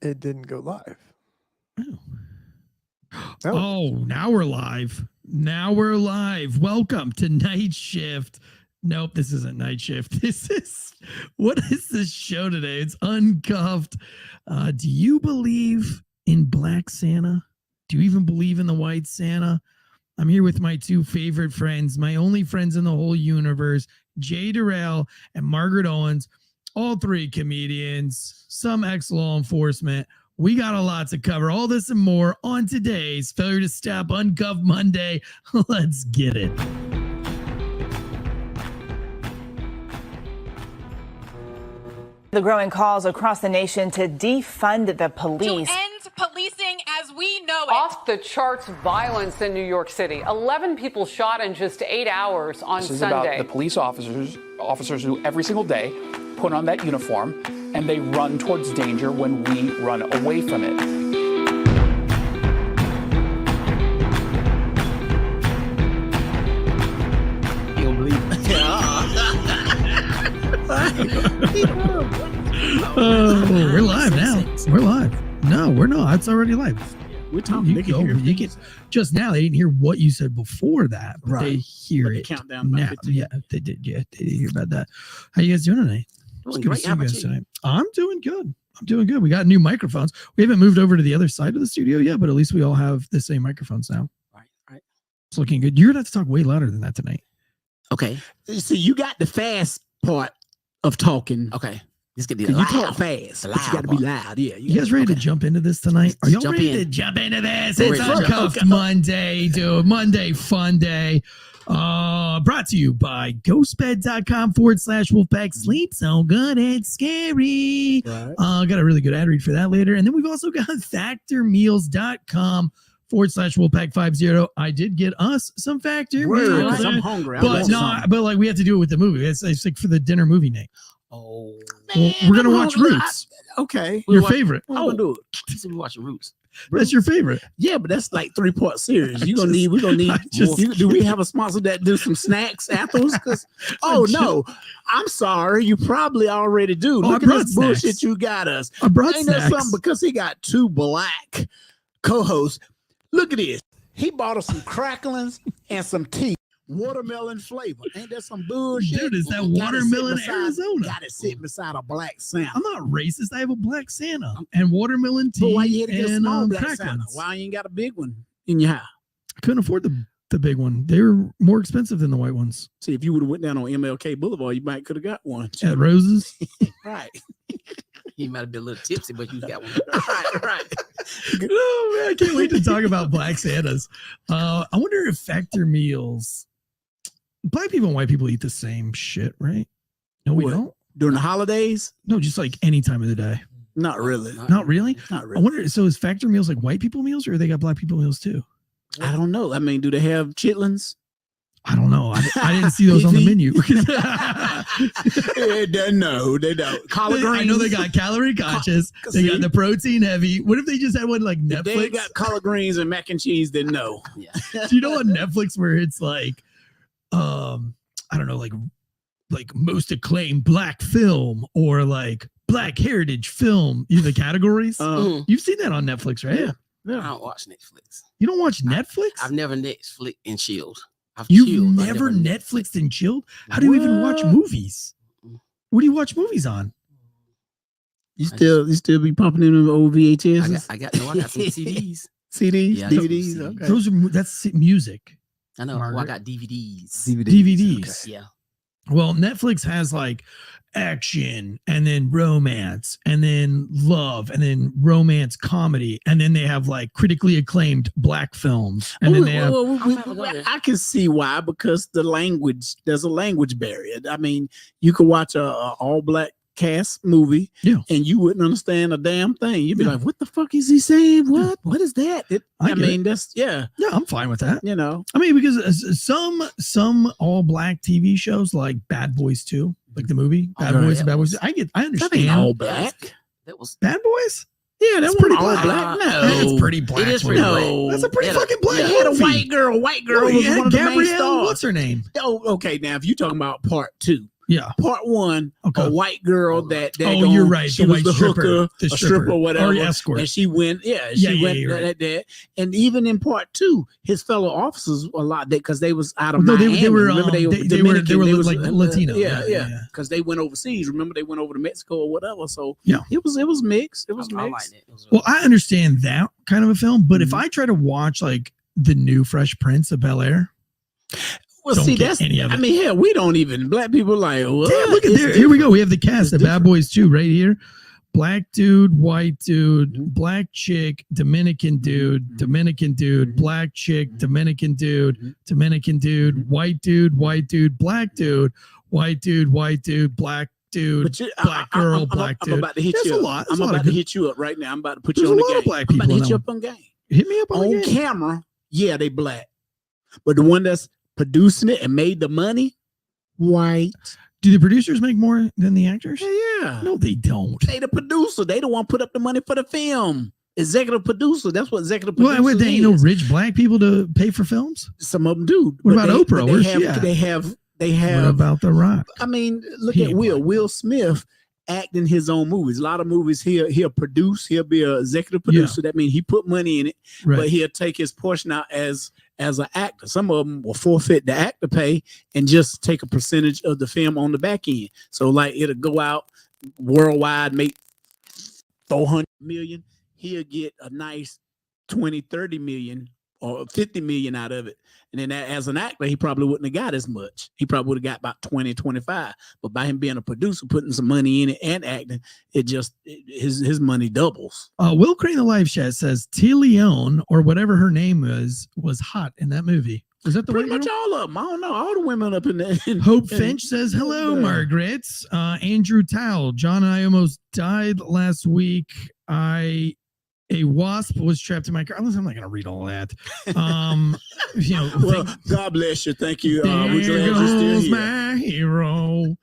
it didn't go live. Oh, now we're live. Now we're live. Welcome to Night Shift. Nope, this isn't Night Shift. What is this show today? It's Uncuffed. Do you believe in Black Santa? Do you even believe in the White Santa? I'm here with my two favorite friends, my only friends in the whole universe, Jay Durrell and Margaret Owens, all three comedians, some ex-law enforcement. We got a lot to cover. All this and more on today's Failure to Stop Uncuffed Monday. Let's get it. The growing calls across the nation to defund the police. To end policing as we know it. Off the charts violence in New York City. 11 people shot in just 8 hours on Sunday. This is about the police officers who every single day put on that uniform and they run towards danger when we run away from it. You'll believe it. Oh, we're live now. We're live. No, we're not. It's already live. We're talking. You can just now. They didn't hear what you said before that, but they hear it countdown now. Yeah, they did. Yeah, they did hear about that. How you guys doing tonight? Great. How about you? Tonight. I'm doing good. We got new microphones. We haven't moved over to the other side of the studio yet, but at least we all have the same microphones now. Right. It's looking good. You're gonna have to talk way louder than that tonight. Okay. So you got the fast part of talking. Okay. Just get the Can loud. you talk fast, but you got to be loud. Yeah. You guys ready to jump into this tonight? Are y'all ready to jump into this? It's Uncuffed Monday, dude. Monday fun day. Brought to you by ghostbed.com/Wolfpack. Sleep so good it's scary. Right. Got a really good ad read for that later. And then we've also got factormeals.com/Wolfpack50. I did get us some Factor meals. I'm hungry. But like we have to do it with the movie. It's like for the dinner movie night. Oh, well, we're gonna watch Roots. Okay, your favorite. Oh, do it. We're watching Roots. That's your favorite. Yeah, but that's like 3-part series. We're gonna need. Do we have a sponsor that do some snacks afterwards? Because no, I'm sorry, you probably already do. Look at this bullshit you got us. I brought Ain't snacks. that something? Because he got two black co-hosts. Look at this. He bought us some cracklings and some tea. Watermelon flavor. Ain't that some bullshit? Dude, is that watermelon Arizona? Got it sitting beside a black Santa. I'm not racist. I have a black Santa and watermelon tea. But why you had to get a small black cracklings. Santa? Why you ain't got a big one in your house? I couldn't afford the big one. They were more expensive than the white ones. See, if you would have went down on MLK Boulevard, you might could have got one. At Rose's? Right. You might have been a little tipsy, but you got one. right. Oh, man, I can't wait to talk about Black Santas. I wonder if Factor meals... Black people and white people eat the same shit, right? No, we don't. During the holidays? No, just like any time of the day. Not really. Not really? Not really. I wonder, so is Factor meals like white people meals or they got black people meals too? I don't know. I mean, do they have chitlins? I don't know. I didn't see those on the menu. No, they don't. Collard greens. I know they got calorie conscious. They got the protein heavy. What if they just had one like Netflix? If they got collard greens and mac and cheese, then no. Yeah. Do you know on Netflix where it's like, I don't know, like most acclaimed black film or like black heritage film, the categories? You've seen that on Netflix, right? Yeah. I don't watch Netflix. You don't watch Netflix? I've never Netflix and chilled. You've never Netflixed and chilled? How do you even watch movies? What do you watch movies on? You still be pumping in the old VHS? I got some CDs. CDs? Yeah, DVDs? Okay. That's music. I know. Margaret. Well, I got DVDs. DVDs. Okay. Yeah. Well, Netflix has like action and then romance and then love and then romance comedy. And then they have like critically acclaimed black films. And then they have. I can see why, because there's a language barrier. I mean, you could watch a all black cast movie and you wouldn't understand a damn thing. You'd be like, what the fuck is he saying? What is that? That's I'm fine with that. I mean, because some all black TV shows like Bad Boys 2, like the movie Bad Boys. I understand. That ain't all black. That was Bad Boys. Yeah, that's pretty all black. No, it's pretty black. It is pretty black. That's a pretty fucking black movie. He had a white girl. White girl was one of the main Gabrielle, stars. what's her name? Oh, okay. Now, if you're talking about part 2, Yeah. Part one, Okay. a white girl that Oh, you're right. She The was white the stripper, hooker, the a stripper, or whatever, or escort. and she went. Yeah, She went you're right. that. And even in part two, his fellow officers a lot because they was out of No, Miami. they were. Remember, they were was, like Latino. Yeah, because they went overseas. Remember, they went over to Mexico or whatever. So yeah, it was mixed. It was I mixed. like it. Well, I understand that kind of a film, but if Mhm. I try to watch like the new Fresh Prince of Bel-Air, Well, don't see, get that's. any of I it. mean, hell, we don't even black people like. What? Damn, look at It's there. Here we go. We have the It's cast of Bad different. Boys 2 right here. Black dude, white dude, Mhm. black chick, Dominican dude, Mhm. Dominican dude, Mhm. black chick, Mhm. Dominican dude, Mhm. Dominican dude, Mhm. white dude, black dude, black dude, black dude, But you, black girl, I'm black I'm dude. about to hit There's you a up. lot. There's I'm a lot about of to good- hit you up right now. I'm about to put There's you on a the lot game. of black I'm about to people hit in you them. up on game. Hit me up on, On the game. camera, yeah, they black. But the one that's producing it and made the money, white. Do the producers make more than the actors? Yeah. No, they don't. They the producer. They the one put up the money for the film. Executive producer. That's what executive Well, producer there ain't no rich black people to pay for films. Some of them do. What but about Oprah? but Where's she at? They have. What about The Rock? I mean, look He at ain't Will. black. Will Smith acting his own movies. A lot of movies he'll produce. He'll be an executive producer. That means he put money in it, Right. but he'll take his portion out as an actor. Some of them will forfeit the actor pay and just take a percentage of the film on the back end. So like it'll go out worldwide, make 400 million. He'll get a nice 20, 30 million or 50 million out of it. And then as an actor, he probably wouldn't have got as much. He probably would have got about 20, 25. But by him being a producer, putting some money in it and acting, his money doubles. Will Crane the live chat says T. Leone or whatever her name was hot in that movie. Was that the Pretty white much girl? all of them. I don't know. All the women up in there. Hope Finch says, hello, Yeah. Margaret. Andrew Towle. John and I almost died last week. A wasp was trapped in my car. Listen, I'm not going to read all that. Well, God bless you. Thank you. There We're glad you're still goes here. my hero.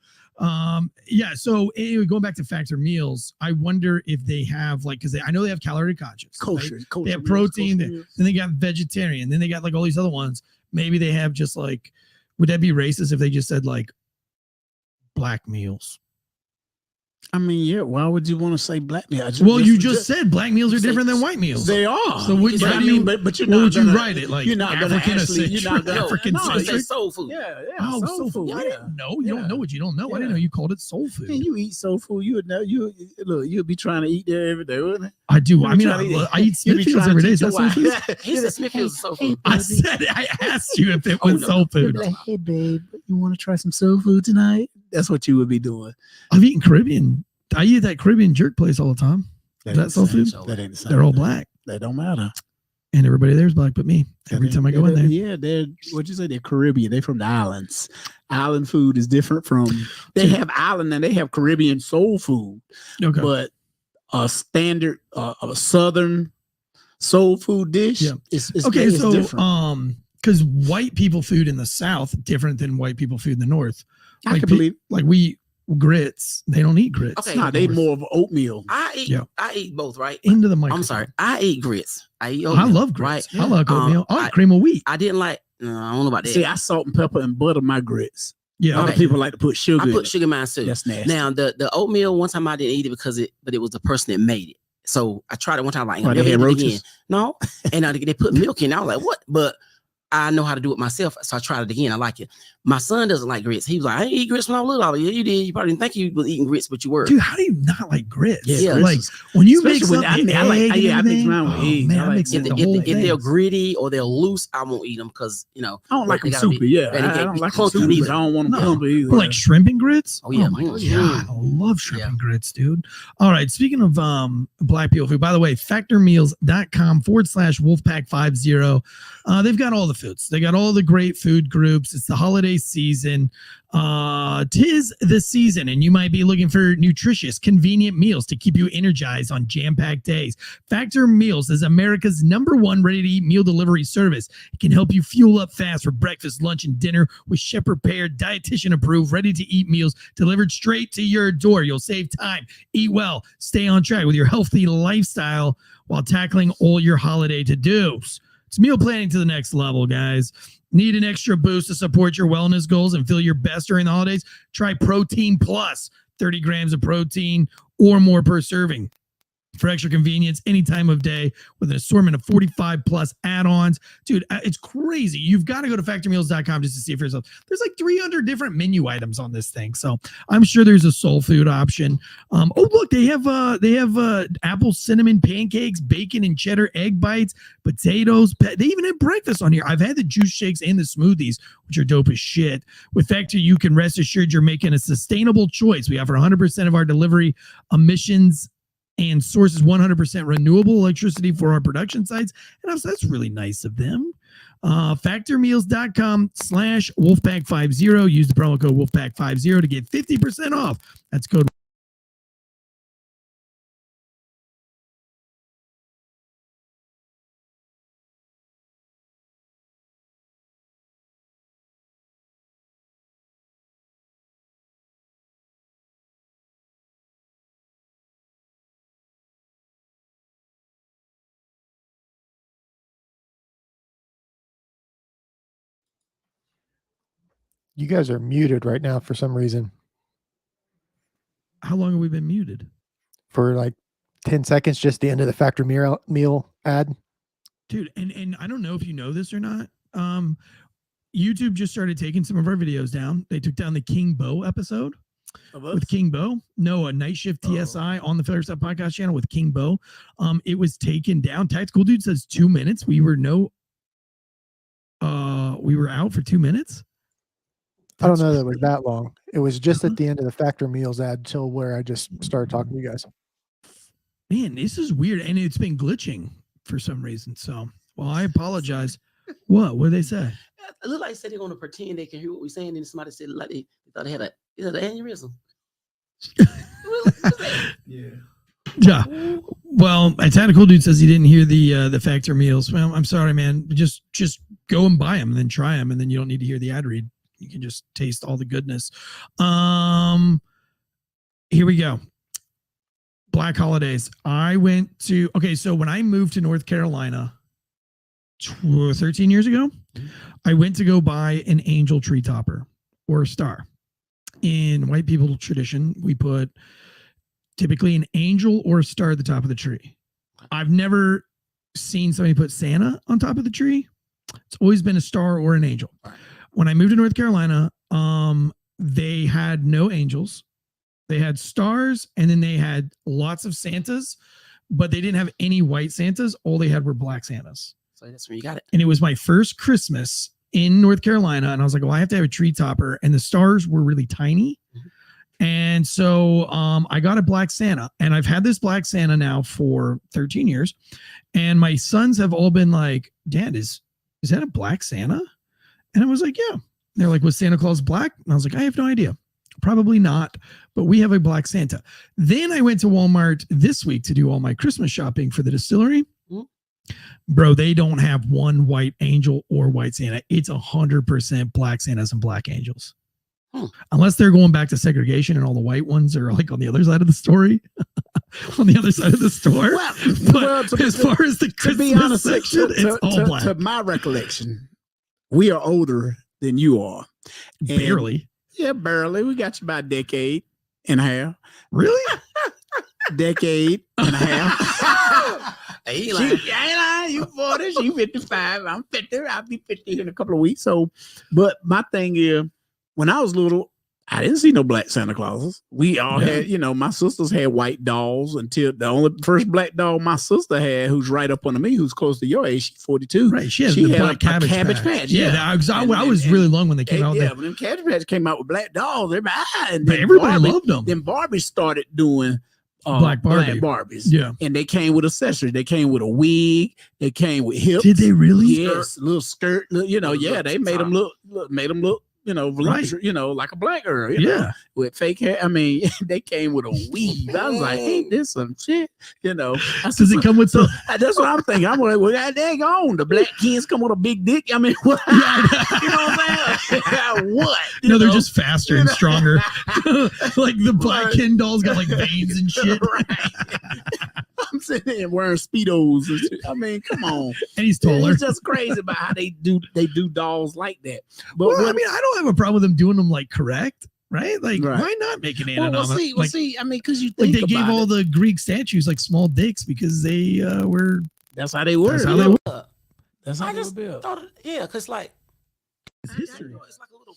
Yeah. So anyway, going back to Factor meals, I wonder if they have like, because I know they have calorie conscious, Kosher, right? kosher They have meals, protein. kosher meals. Then they got vegetarian. Then they got like all these other ones. Maybe they have just like, would that be racist if they just said like black meals? I mean, yeah. Why would you want to say black meal? Well, you just said black meals are say- different than white meals. They are. So what- But how I do you- mean, but you're what not would you gonna- write it like? You're not gonna African actually. You're not gonna. African No, they say centric? soul food. Yeah. Oh, soul food. I Yeah. didn't know. You Yeah. don't know what you don't know. I didn't Yeah. know you called it soul food. Man, you eat soul food. You would know. You'd be trying to eat there every day, wouldn't it? I do. You I be mean, trying to I eat you be Smithfields trying every to day. teach That's your soul food. wife. He said Smithfield's soul food. I said I asked you if it was no. soul food. Like, hey, babe, you want to try some soul food tonight? That's what you would be doing. I've eaten Caribbean. I eat that Caribbean jerk place all the time. Is that ain't soul the same. food? That ain't the same. They're all black, That don't matter. and everybody there's black but me. Every time I go in there. Yeah, they're what you say? They're Caribbean. They're from the islands. Island food is different from. They have island and they have Caribbean soul food, Okay. but a standard, a southern soul food dish. Yeah. It's Okay, it's so different. because white people food in the South different than white people food in the North. I Like can believe. like we grits, they don't eat grits. Okay. Nah, they more of oatmeal. I eat both, right? Into the microphone. I'm sorry. I eat grits. I eat I oatmeal, love grits. Right? I like oatmeal. I like I- cream of wheat. I didn't like. I don't know about that. See, I salt and pepper and butter my grits. Yeah. A lot of Okay. people like to put sugar. I in put it. sugar in mine too. That's nasty. Now the oatmeal, one time I didn't eat it but it was the person that made it. So I tried it one time. Like, Why, never they had eat it again. roaches? No, and they put milk in. I was like, what? But I know how to do it myself, so I tried it again. I like it. My son doesn't like grits. He was like, I didn't eat grits when I was little. I was like, yeah, you did. You probably didn't think you was eating grits, but you were. Dude, how do you not like grits? Yeah, like grits when you Especially mix when up I the mean, I like- egg and yeah, I mix everything, mine with eggs. man, I I like mix it. it If, the whole if they're thing. gritty or they're loose, I won't eat them because I don't like they them gotta be- soupy. Yeah, they gotta I don't be like them clunky soupy. either. I don't want them No. clumpy either. But like shrimp and grits. Oh, yeah. my Mm. god, I love shrimp Yeah. and grits, dude. All right. Speaking of black people food, by the way, factormeals.com/Wolfpack50. They've got all the foods. They got all the great food groups. It's the holiday season. Tis the season, and you might be looking for nutritious, convenient meals to keep you energized on jam-packed days. Factor Meals is America's #1 ready-to-eat meal delivery service. It can help you fuel up fast for breakfast, lunch, and dinner with chef-prepared, dietitian-approved, ready-to-eat meals delivered straight to your door. You'll save time, eat well, stay on track with your healthy lifestyle while tackling all your holiday to-dos. It's meal planning to the next level, guys. Need an extra boost to support your wellness goals and feel your best during the holidays? Try Protein Plus, 30 grams of protein or more per serving. For extra convenience, any time of day with an assortment of 45 plus add-ons. Dude, it's crazy. You've got to go to factormeals.com just to see for yourself. There's like 300 different menu items on this thing. So I'm sure there's a soul food option. Oh, look, they have apple cinnamon pancakes, bacon and cheddar egg bites, potatoes. They even have breakfast on here. I've had the juice shakes and the smoothies, which are dope as shit. With Factor, you can rest assured you're making a sustainable choice. We offer 100% of our delivery emissions and sources 100% renewable electricity for our production sites. And also, that's really nice of them. Factormeals.com/Wolfpack50. Use the promo code Wolfpack50 to get 50% off. That's code. You guys are muted right now for some reason. How long have we been muted? For like 10 seconds, just the end of the Factor meal ad. Dude, and I don't know if you know this or not. YouTube just started taking some of our videos down. They took down the King Bo episode with King Bo. No, a Night Shift TSI on the Failure Stuff podcast channel with King Bo. It was taken down. Tactical Dude says 2 minutes. We were out for 2 minutes. I don't know that it was that long. It was just at the end of the Factor Meals ad till where I just started talking to you guys. Man, this is weird. And it's been glitching for some reason. So, well, I apologize. What did they say? It looked like they said they're going to pretend they can hear what we're saying. And somebody said like they thought they had an aneurysm. Yeah. Well, a Tactical Dude says he didn't hear the Factor Meals. Well, I'm sorry, man. Just go and buy them and then try them. And then you don't need to hear the ad read. You can just taste all the goodness. Here we go. Black holidays. So when I moved to North Carolina 13 years ago, I went to go buy an angel tree topper or a star. In white people tradition, we put typically an angel or a star at the top of the tree. I've never seen somebody put Santa on top of the tree. It's always been a star or an angel. When I moved to North Carolina, they had no angels. They had stars, and then they had lots of Santas, but they didn't have any white Santas. All they had were black Santas. So that's where you got it. And it was my first Christmas in North Carolina, and I was like, well, I have to have a tree topper, and the stars were really tiny. Mm-hmm. And so I got a black Santa, and I've had this black Santa now for 13 years, and my sons have all been like, Dad, is that a black Santa? And I was like, yeah. They're like, was Santa Claus black? And I was like, I have no idea. Probably not, but we have a black Santa. Then I went to Walmart this week to do all my Christmas shopping for the distillery. Mm-hmm. Bro, they don't have one white angel or white Santa. It's 100% black Santas and black angels. Unless they're going back to segregation and all the white ones are like on the other side of the story. On the other side of the store. But as far as the Christmas section, it's all black. To my recollection, we are older than you are. Barely. Yeah, barely. We got you about a decade and a half. Really? Decade and a half. Hey, I ain't lying. You 40, she 55. I'm 50. I'll be 50 in a couple of weeks. So, but my thing is, when I was little, I didn't see no black Santa Clauses. We all had, my sisters had white dolls until the only first black doll my sister had, who's right up under me, who's close to your age, she's 42. Right, she had black cabbage patch. Yeah, I was really long when they came out. Yeah, when them Cabbage Patch came out with black dolls, everybody loved them. Then Barbie started doing black Barbies. Yeah, and they came with accessories. They came with a wig. They came with hips. Did they really? Yes, little skirt. They made them look. Voluptuous, like a black girl, with fake hair. I mean, they came with a weave. I was like, ain't this some shit? Does it come with so that's what I'm thinking. I'm like, well, dang on. The black kids come with a big dick. I mean, what? You know what I'm saying? What? They're just faster and stronger. Like the black Ken dolls got like veins and shit. Right. I'm sitting there wearing Speedos. And shit. I mean, come on. And he's taller. It's just crazy about how they do dolls like that. But Well, I mean, I don't have a problem with them doing them like correct, right? Like, Right. why not make an well, anatomy? see, I mean, because you Like think they gave about all it. the Greek statues like small dicks because they were. That's how they were. That's how they were. That's how I they just were built. thought, because like It's history. It's like a little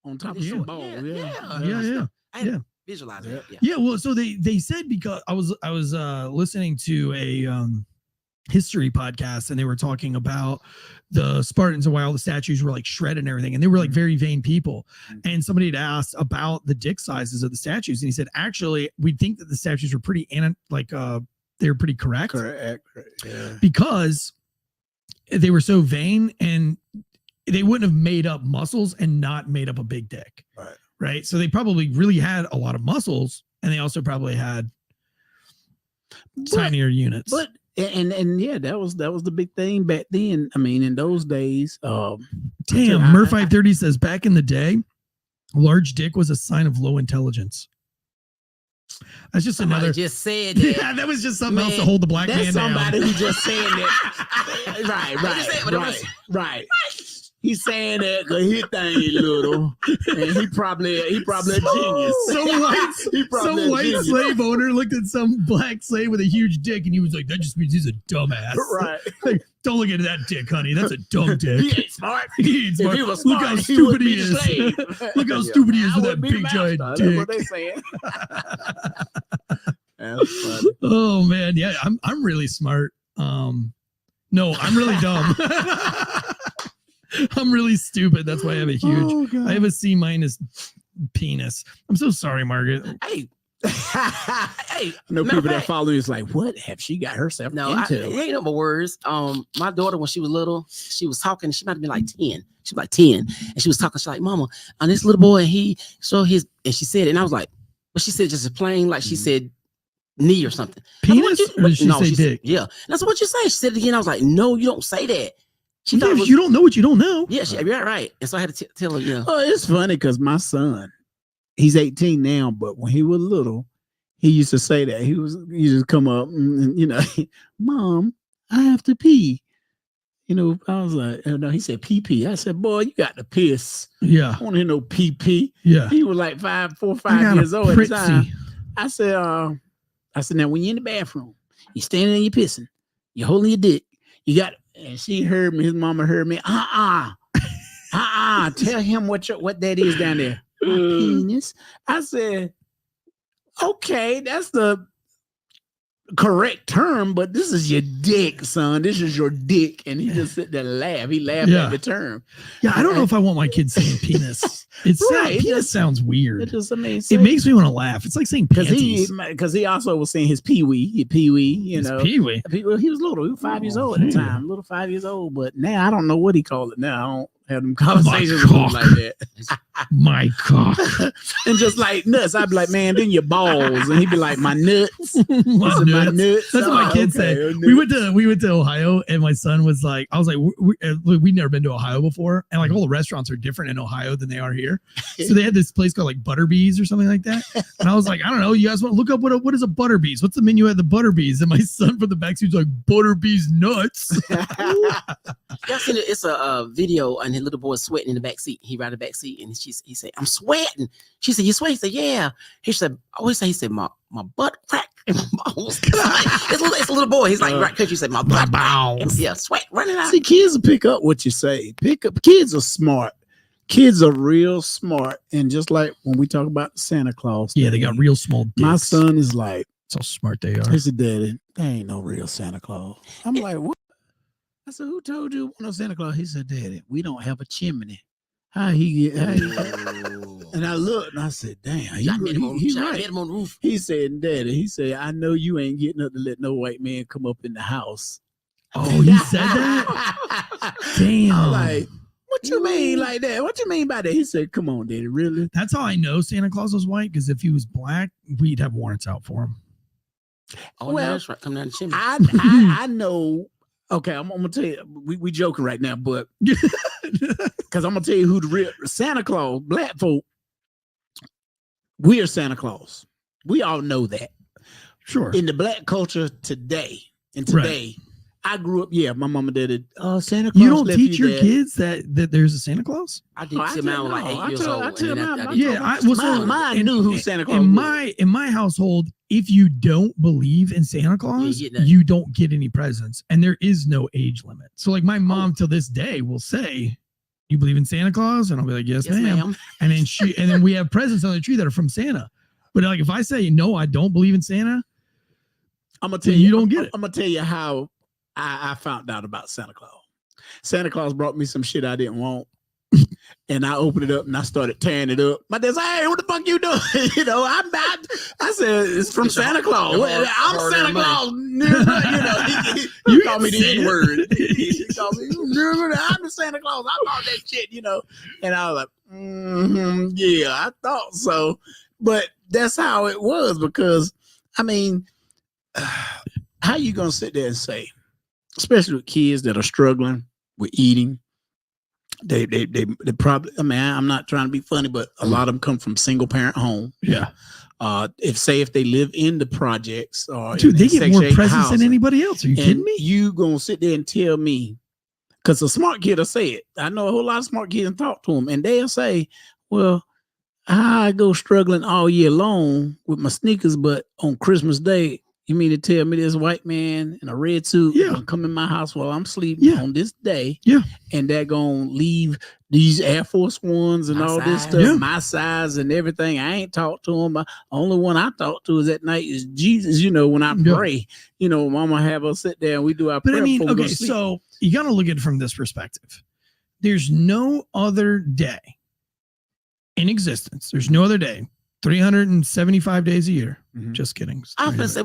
On top of Yeah. some ball. Yeah. I had Yeah. to visualize it. Yeah. Yeah, well, so they said, because I was listening to a history podcast, and they were talking about the Spartans and why all the statues were like shredded and everything, and they were like very vain people. And somebody had asked about the dick sizes of the statues, and he said, actually, we think that the statues were pretty they were pretty correct. Correct. Yeah. Because they were so vain, and they wouldn't have made up muscles and not made up a big dick. Right. So they probably really had a lot of muscles, and they also probably had tinier units. But and yeah, that was the big thing back then. I mean, in those days, damn, Mur 530 says back in the day, large dick was a sign of low intelligence. That's just Somebody another. just said that. Yeah, that was just something else to Man, hold the black man that's somebody down. who just saying that. Right. He's saying that because he think he little, and he probably a genius. Some white slave owner looked at some black slave with a huge dick, and he was like, "That just means he's a dumbass." Right. Like, don't look at that dick, honey. That's a dumb dick. He ain't smart. He ain't smart. If he was Look smart, how he stupid would he be the is. slave. Look how stupid he is I with would that be the big master. giant That's dick. what they saying. That's funny. Oh man, yeah, I'm really smart. No, I'm really dumb. I'm really stupid. That's why I have a huge. I have a C- penis. I'm so sorry, Margaret. Hey, I know people that follow you is like, what have she got herself into? it ain't no more words. My daughter, when she was little, she was talking. She might have been like 10. She was like 10, and she was talking. She's like, "Mama, on this little boy, and he showed his," and she said it, and I was like, "But she said just plain, like she said knee or something." Penis? Or did she say said, dick? yeah, that's what you say. She said it again. I was like, "No, you don't say that." She thought it was, you don't know what you don't know. yeah, you're right. And so I had to tell her, yeah. Oh, it's funny because my son, he's 18 now, but when he was little, he used to say that. He used to come up and Mom, I have to pee. I was like, oh, no, he said pee. I said, boy, you got to piss. Yeah. I don't hear no pee. Yeah. He was like 4 or 5 years old at the time. I said, now when you're in the bathroom, you're standing and you're pissing, you're holding your dick, you got, and she heard me, his mama heard me, tell him what that is down there. My penis. I said, okay, that's the correct term, but this is your dick, son. This is your dick. And he just sit there and laugh. He laughed at the term. Yeah, I don't know if I want my kids saying penis. Penis sounds weird. It makes me want to laugh. It's like saying panties. Because he also was saying his pee-wee, Pee-wee. He was little. He was 5 years old at the time. Little 5 years old. But now I don't know what he called it now. I don't have them conversations with him like that. My cock. And just like nuts, I'd be like, man, then your balls. And he'd be like, my nuts. My nuts. That's what my kids say. We went to Ohio, and my son was like, I was like, we'd never been to Ohio before, and like all the restaurants are different in Ohio than they are here. So they had this place called like Butterbees or something like that. And I was like, I don't know, you guys want to look up what is a Butterbees? What's the menu at the Butterbees? And my son from the backseat was like, Butterbees nuts. Y'all seen it? It's a video, and his little boy sweating in the back seat. He ride the back seat, and he said, "I'm sweating." She said, "You sweat?" He said, "Yeah." He said, he said, my butt crack and my balls. It's a little boy. He's like, right, because you said my butt balls. Yeah, sweat running out. See, kids will pick up what you say. Kids are smart. Kids are real smart. And just like when we talk about Santa Claus. Yeah, they got real small dicks. My son is like, that's how smart they are. He said, Daddy, there ain't no real Santa Claus. I'm like, what? I said, who told you no Santa Claus? He said, Daddy, we don't have a chimney. How he get? And I looked and I said, damn, he right. Him on the roof. He said, Daddy, he said, I know you ain't getting up to let no white man come up in the house. Oh, he said that? Damn. I'm like, what you mean like that? What you mean by that? He said, come on, Daddy, really? That's how I know Santa Claus was white, because if he was black, we'd have warrants out for him. Oh, well, that's right. Come down the chimney. I know. Okay, I'm gonna tell you, we joking right now, but because I'm gonna tell you who the real Santa Claus, black folk, we are Santa Claus. We all know that. Sure. In the black culture today, I grew up. Yeah, my mama did it. Santa Claus. You don't left teach you your that. kids that there's a Santa Claus? I did till mine was like 8 years old. I tell mine. Yeah, mine knew who Santa Claus in was. in my household, if you don't believe in Santa Claus, you don't get any presents, and there is no age limit. So, like, my mom till this day will say, "You believe in Santa Claus?" And I'll be like, "Yes, ma'am." And then we have presents on the tree that are from Santa. But like, if I say no, I don't believe in Santa, I'm gonna tell you, don't get it. I'm gonna tell you how I found out about Santa Claus. Santa Claus brought me some shit I didn't want. And I opened it up and I started tearing it up. My dad said, "Hey, what the fuck you doing?" I'm not. I said, "It's from Santa Claus." I'm Santa Claus. He called me the N-word. He called me, I'm the Santa Claus. I thought that shit, And I was like, yeah, I thought so. But that's how it was because, I mean, how you going to sit there and say, especially with kids that are struggling with eating, they probably, I mean, I'm not trying to be funny, but a lot of them come from single parent home. Yeah. If they live in the projects or dude, they get more presents than anybody else. Are you kidding me? You gonna sit there and tell me, because a smart kid will say it. I know a whole lot of smart kids and talk to them, and they'll say, "Well, I go struggling all year long with my sneakers, but on Christmas Day, you mean to tell me this white man in a red suit gonna come in my house while I'm sleeping on this day, and they're gonna leave these Air Force Ones and all this stuff, my size and everything. I ain't talked to them. The only one I talk to is at night is Jesus. When I pray, Mama have us sit there and we do our prayer. But I mean, okay, so you got to look at it from this perspective. There's no other day in existence. There's no other day. 375 days a year. Mm-hmm. Just kidding. I was gonna say,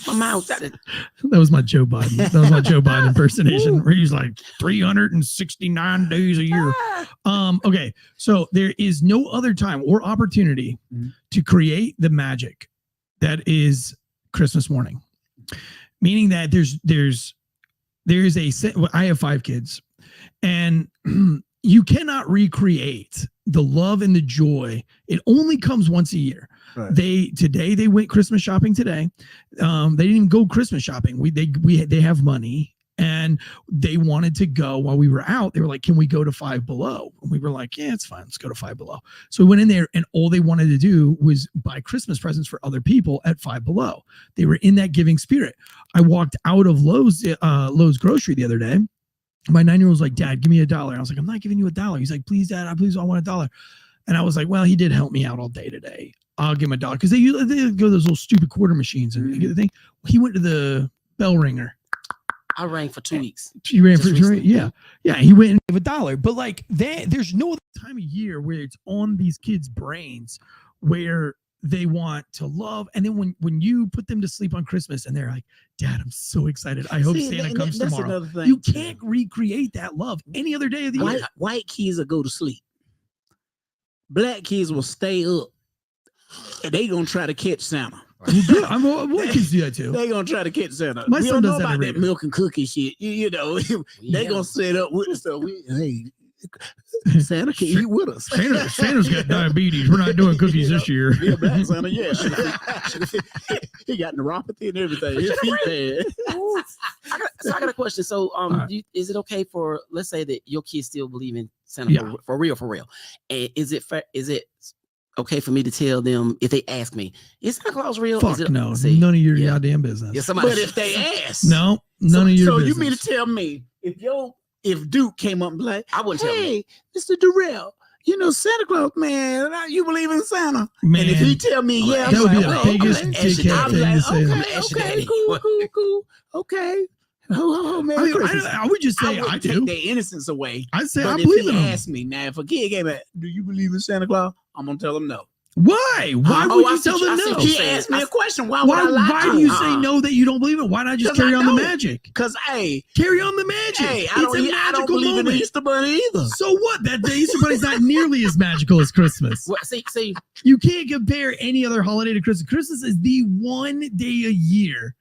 my mouth. That was my Joe Biden. That was my Joe Biden impersonation. Where he's like 369 days a year. Okay, so there is no other time or opportunity to create the magic that is Christmas morning. Meaning that I have 5 kids, and you cannot recreate the love and the joy. It only comes once a year. Right. They went Christmas shopping today. They didn't even go Christmas shopping. They have money and they wanted to go while we were out. They were like, "Can we go to Five Below?" And we were like, "Yeah, it's fine. Let's go to Five Below." So we went in there and all they wanted to do was buy Christmas presents for other people at Five Below. They were in that giving spirit. I walked out of Lowe's grocery the other day. My 9-year-old was like, "Dad, give me $1." I was like, "I'm not giving you $1." He's like, "Please, Dad, I want $1." And I was like, "Well, he did help me out all day today. I'll give him $1." Because they go to those little stupid quarter machines and get the thing. He went to the bell ringer. I rang for 2 weeks. He ran for 2 weeks. Yeah. He went and gave $1. But like there's no other time of year where it's on these kids' brains where they want to love. And then when you put them to sleep on Christmas and they're like, "Dad, I'm so excited. I hope Santa comes tomorrow." You can't recreate that love any other day of the year. White kids will go to sleep. Black kids will stay up. And they gonna try to catch Santa. White kids do that too. They gonna try to catch Santa. My son does that. That milk and cookie shit. They gonna set up with us. So Santa can eat with us. Santa's got diabetes. We're not doing cookies this year. Yeah, Black Santa, yeah. He got neuropathy and everything. His feet bad. So I got a question. So is it okay for, let's say that your kids still believe in Santa for real? And is it okay for me to tell them, if they ask me, "Is Santa Claus real?" Fuck no. None of your goddamn business. Yeah, but if they ask, none of your business. So you mean to tell me if Duke came up and be like, I wouldn't tell him. "Hey, Mr. Durrell, Santa Claus, man, you believe in Santa?" Man, and if he tell me, that would be the biggest dickhead thing to say. Okay, cool. Okay. Merry Christmas. I would just say I do. Take their innocence away. I'd say but I believe in him. Ask me now, if a kid came back, "Do you believe in Santa Claus?" I'm gonna tell them no. Why? Why would you tell them no? He asked me a question. Why would I lie? Why do you say no that you don't believe it? Why not just carry on the magic? Because carry on the magic. Hey, I don't believe in the Easter Bunny either. So what? The Easter Bunny's not nearly as magical as Christmas. Well, see, you can't compare any other holiday to Christmas. Christmas is the one day a year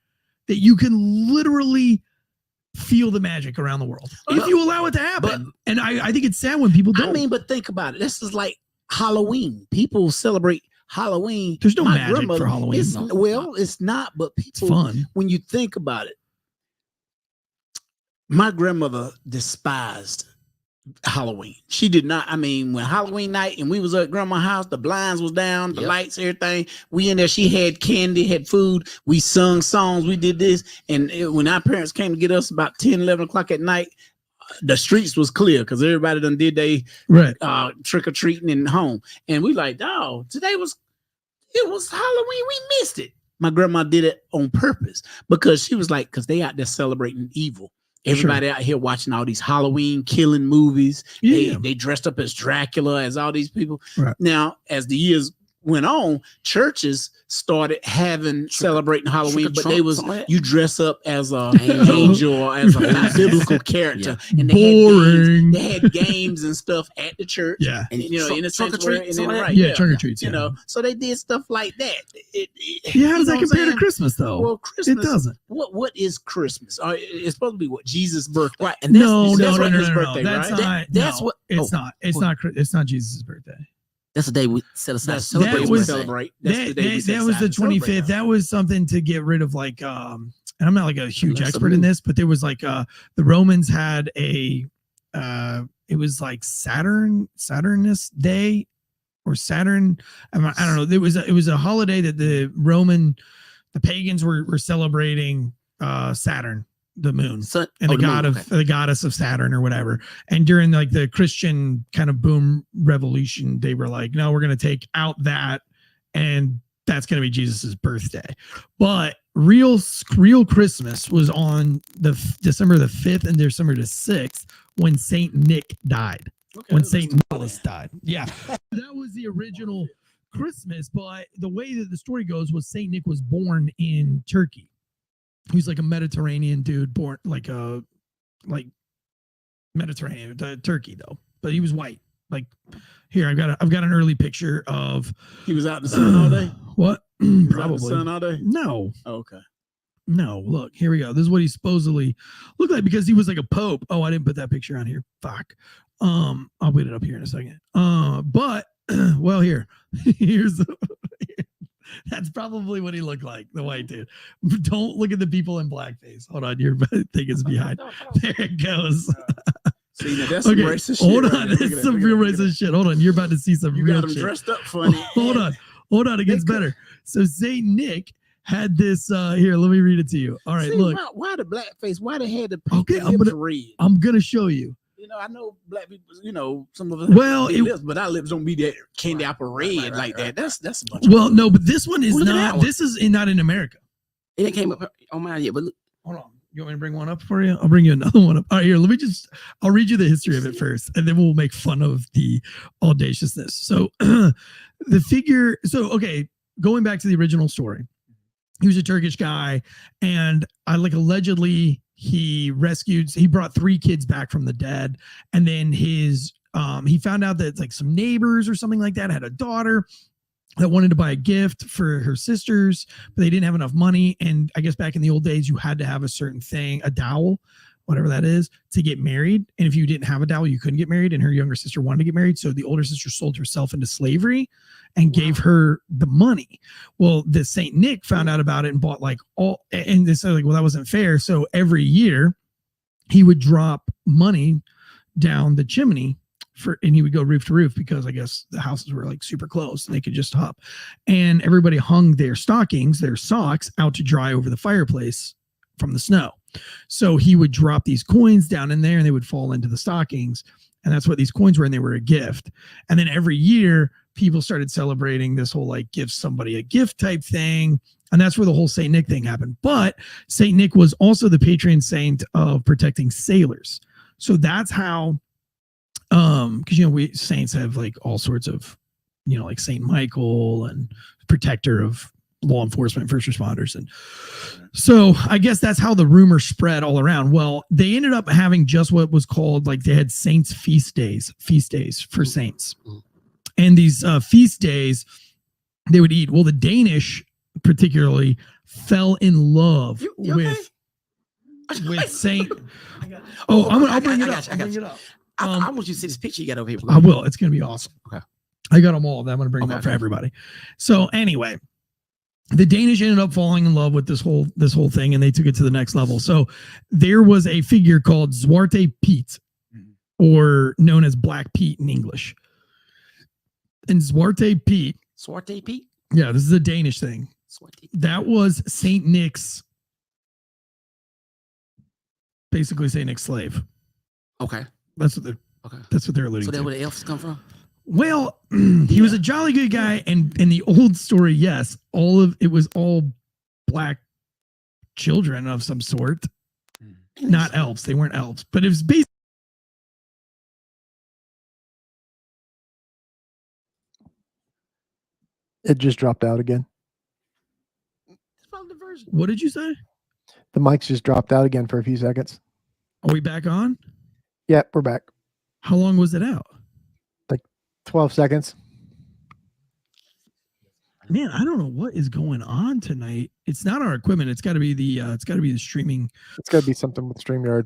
that you can literally feel the magic around the world if you allow it to happen. And I think it's sad when people don't. I mean, but think about it. This is like Halloween. People celebrate Halloween. There's no my magic grandmother- for Halloween. It's, though. well, it's not, but It's people, fun. when you think about it, my grandmother despised Halloween. She did not. I mean, when Halloween night and we was at grandma's house, the blinds was down, the lights, everything. We in there. She had candy, had food. We sung songs. We did this. And when our parents came to get us about 10, 11 o'clock at night, the streets was clear because everybody done did they trick or treating and home. And we like, oh, it was Halloween. We missed it. My grandma did it on purpose because she was like, because they out there celebrating evil. Everybody out here watching all these Halloween killing movies. They dressed up as Dracula, as all these people. Right. Now, as the years went on, churches started celebrating Halloween, but they was you dress up as a angel or as a biblical character, and they had games and stuff at the church. Yeah, and in a sense, trick or treats. You know, so they did stuff like that. How does that compare to Christmas, though? Well, Christmas, it doesn't. What is Christmas? It's supposed to be what Jesus' birthday, right? And no. Birthday, That's right? not. That's what. It's not. It's not Jesus' birthday. That's the day we set aside. That was the 25th. Celebrate. That was something to get rid of, like, and I'm not like a huge expert in this, but there was like the Romans had a it was like Saturnus Day or Saturn. I don't know. It was a holiday that the pagans were celebrating Saturn, the moon, and the goddess of Saturn or whatever. And during like the Christian kind of boom revolution, they were like, no, we're going to take out that, and that's going to be Jesus's birthday. But real Christmas was on December the 5th and December the 6th when Saint Nick died. When Saint Nicholas died. Yeah, that was the original Christmas. But the way that the story goes was Saint Nick was born in Turkey. He was like a Mediterranean dude, born like Mediterranean, Turkey though, but he was white. Like, here I've got an early picture of. He was out in the sun all day. What? Probably. Out in the sun all day. No. Oh, okay. No. Look, here we go. This is what he supposedly looked like because he was like a pope. Oh, I didn't put that picture on here. Fuck. I'll put it up here in a second. But well, here's that's probably what he looked like, the white dude. Don't look at the people in blackface. Hold on, your thing is behind. There it goes. See, now that's some racist shit. Hold on, that's some real racist shit. Hold on, you're about to see some real shit. Dressed up funny. Hold on, it gets better. So Saint Nick had this. Here, let me read it to you. All right, look. Why the blackface? Why they had the paint red? I'm gonna show you. You know, I know black people, some of us lips, but our lips don't be that candy apple red like that. That's a bunch of no, but this one is not. This is not in America. It came up on mine yet, but look. Hold on. You want me to bring one up for you? I'll bring you another one up. All right, here, I'll read you the history of it first, and then we'll make fun of the audaciousness. So okay, going back to the original story, he was a Turkish guy, and allegedly he brought 3 kids back from the dead, and then he found out that like some neighbors or something like that had a daughter that wanted to buy a gift for her sisters, but they didn't have enough money. And I guess back in the old days, you had to have a certain thing, a dowel, whatever that is, to get married. And if you didn't have a dowel, you couldn't get married. And her younger sister wanted to get married. So the older sister sold herself into slavery and gave her the money. Well, the Saint Nick found out about it and bought and they said like, well, that wasn't fair. So every year he would drop money down the chimney and he would go roof to roof because I guess the houses were like super close and they could just hop. And everybody hung their socks out to dry over the fireplace from the snow. So he would drop these coins down in there and they would fall into the stockings. And that's what these coins were. And they were a gift. And then every year people started celebrating this whole like give somebody a gift type thing. And that's where the whole Saint Nick thing happened. But Saint Nick was also the patron saint of protecting sailors. So that's how, because we saints have like all sorts of, like Saint Michael and protector of law enforcement, first responders, and so I guess that's how the rumor spread all around. Well, they ended up having just what was called they had saints feast days for saints, and these feast days they would eat. Well, the Danish particularly fell in love with Saint. I'll bring it up. I want you to see this picture you got over here. I will. It's going to be awesome. Okay. I got them all. I'm going to bring them up for everybody. So anyway, the Danish ended up falling in love with this whole thing, and they took it to the next level. So there was a figure called Zwarte Piet, or known as Black Pete in English. And Zwarte Piet. Zwarte Piet? Yeah, this is a Danish thing. That was Saint Nick's, basically Saint Nick's slave. Okay. That's what they're alluding to. So that's where the elves come from? Well, he was a jolly good guy, and in the old story, yes, it was all black children of some sort. Not elves. They weren't elves, but it was basically. It just dropped out again. What did you say? The mics just dropped out again for a few seconds. Are we back on? Yep, we're back. How long was it out? Like 12 seconds. Man, I don't know what is going on tonight. It's not our equipment. It's got to be the streaming. It's got to be something with StreamYard.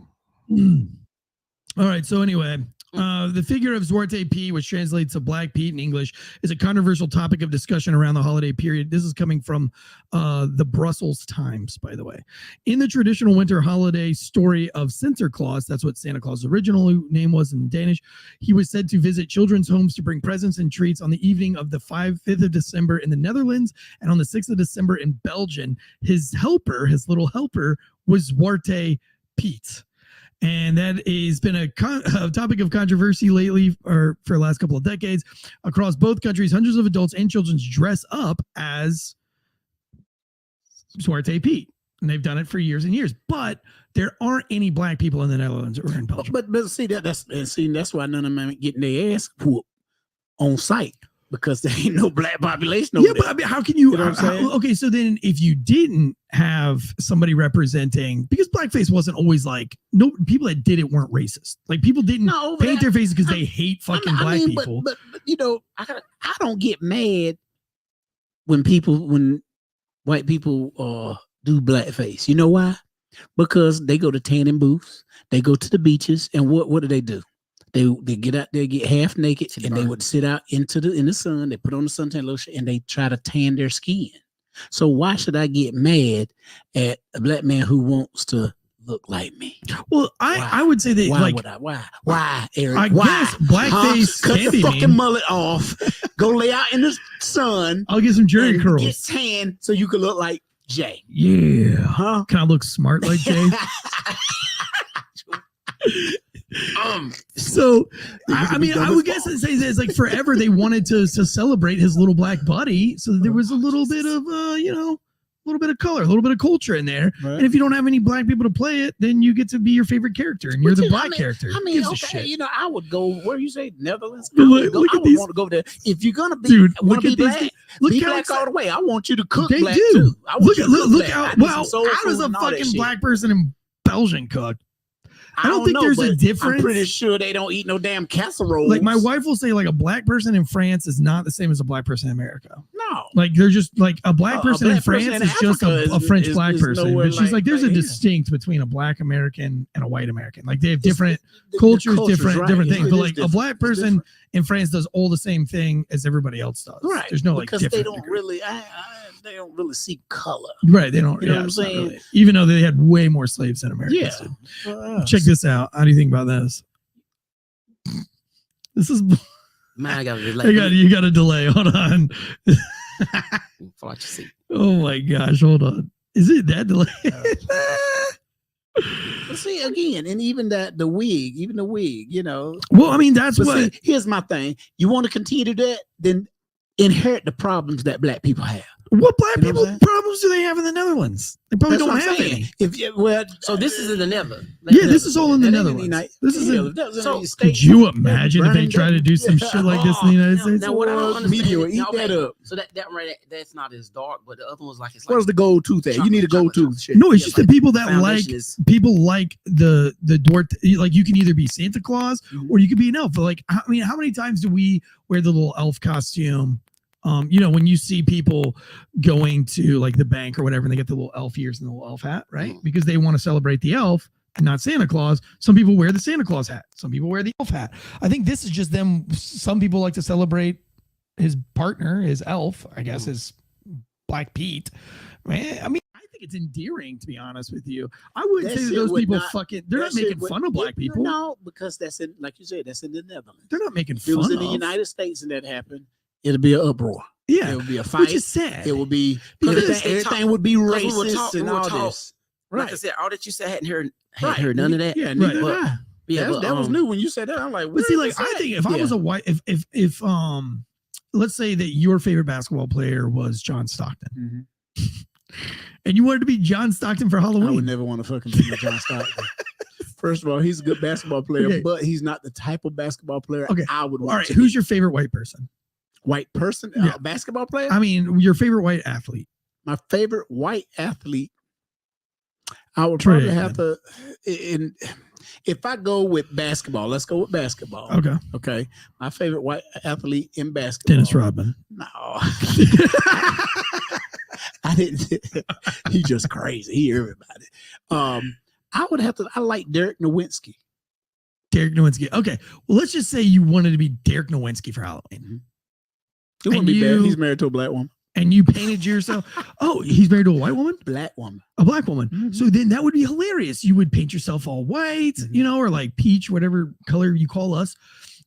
All right. So anyway, the figure of Zwarte Piet, which translates to Black Pete in English, is a controversial topic of discussion around the holiday period. This is coming from the Brussels Times, by the way. In the traditional winter holiday story of Sinterklaas, that's what Santa Claus' original name was in Danish, he was said to visit children's homes to bring presents and treats on the evening of the 5th of December in the Netherlands and on the 6th of December in Belgium. His little helper, was Zwarte Piet. And that has been a topic of controversy lately, or for the last couple of decades. Across both countries, hundreds of adults and children dress up as Zwarte Piet. And they've done it for years and years. But there aren't any black people in the Netherlands or in Belgium. But see, that's why none of them ain't getting their ass whooped on site. Because there ain't no black population over there. But I mean, how can you? You know what I'm saying? Okay, so then if you didn't have somebody representing, because blackface wasn't always like, no, people that did it weren't racist. Like people didn't paint their faces because they hate fucking black people. But you know, I don't get mad when white people do blackface. You know why? Because they go to tanning booths, they go to the beaches, and what do? They get out there, get half naked, and they would sit out in the sun. They put on the suntan lotion and they try to tan their skin. So why should I get mad at a black man who wants to look like me? Well, I would say that why, Eric? I guess blackface cut can the be fucking mean. mullet off, go lay out in the sun. I'll get some Jerry curls. Get tan so you can look like Jay. Yeah, huh? Can I look smart like Jay? So I mean, I would guess say this, like forever they wanted to celebrate his little black buddy, so there was a little bit of a little bit of color, a little bit of culture in there. Right. And if you don't have any black people to play it, then you get to be your favorite character, and you're the black character. I mean, okay, I would go where you say Netherlands. I would want to go there. If you're gonna be, look at black, be black all the way. I want you to cook black too. I want look out! Wow, how does a fucking black person in Belgium cook? I don't think there's a difference. I'm pretty sure they don't eat no damn casserole. Like my wife will say, like a black person in France is not the same as a black person in America. No, like they're just like a black person in France is just a French black person. But she's like, there's a distinct between a black American and a white American. Like they have different cultures, different things. But like a black person in France does all the same thing as everybody else does. Right. There's no like because different. They don't really. They don't really see color. Right. They don't. You know what I'm saying? Really. Even though they had way more slaves than Americans. Yeah. Check this out. How do you think about this? This is. Man, I got a delay. You got a delay. Hold on. Oh my gosh. Hold on. Is it that delay? See again, and even the wig, you know. Well, I mean, that's what. See, here's my thing. You want to continue to do that, then inherit the problems that black people have. What black people problems do they have in the Netherlands? They probably don't have any. So this is in the Netherlands. Yeah, this is all in the Netherlands. This is so could you imagine if they try to do some shit like this in the United States? Now what I don't understand, media eat that up. So that right, that's not as dark, but the other one's like it's what's the gold tooth at? You need a gold tooth. No, it's just the people that like the door. Like you can either be Santa Claus or you could be an elf. But like, I mean, how many times do we wear the little elf costume? When you see people going to like the bank or whatever, and they get the little elf ears and the little elf hat, right? Because they want to celebrate the elf and not Santa Claus. Some people wear the Santa Claus hat. Some people wear the elf hat. I think this is just them. Some people like to celebrate his partner, his elf, I guess, is Black Pete. Man, I mean, I think it's endearing, to be honest with you. I wouldn't say that those people they're not making fun of black people. No, because that's in, like you said, that's in the Netherlands. They're not making If it fun was in of. the United States and that happened, it'll be an uproar. Yeah, it would be a fight. which is sad. It would be Because everything would be because we were racist taught- and we were all taught- this. Like I said, all that you said, I hadn't heard Right. heard none of that. Yeah, neither did Right. I. Yeah, that was new when you said that. I'm like, But see, where like is I that? think if I was a white, if let's say that your favorite basketball player was John Stockton, and you wanted to be John Stockton for Halloween, I would never want to fucking be John Stockton. First of all, he's a good basketball player, but he's not the type of basketball player I would want. All right, to who's be. your favorite white person? White person? Yeah. Basketball player? I mean, your favorite white athlete. My favorite white athlete, I would Trey probably have Aikman. to. If I go with basketball, let's go with basketball. Okay. Okay. My favorite white athlete in basketball. Dennis Rodman. No. I didn't. He's just crazy. He everybody. I would have to. I like Derek Nowinski. Derek Nowinski. Okay. Well, let's just say you wanted to be Derek Nowinski for Halloween. It wouldn't be bad. He's married to a black woman. And you painted yourself. Oh, he's married to a white woman? Black woman. A black woman. So then that would be hilarious. You would paint yourself all white, you know, or like peach, whatever color you call us.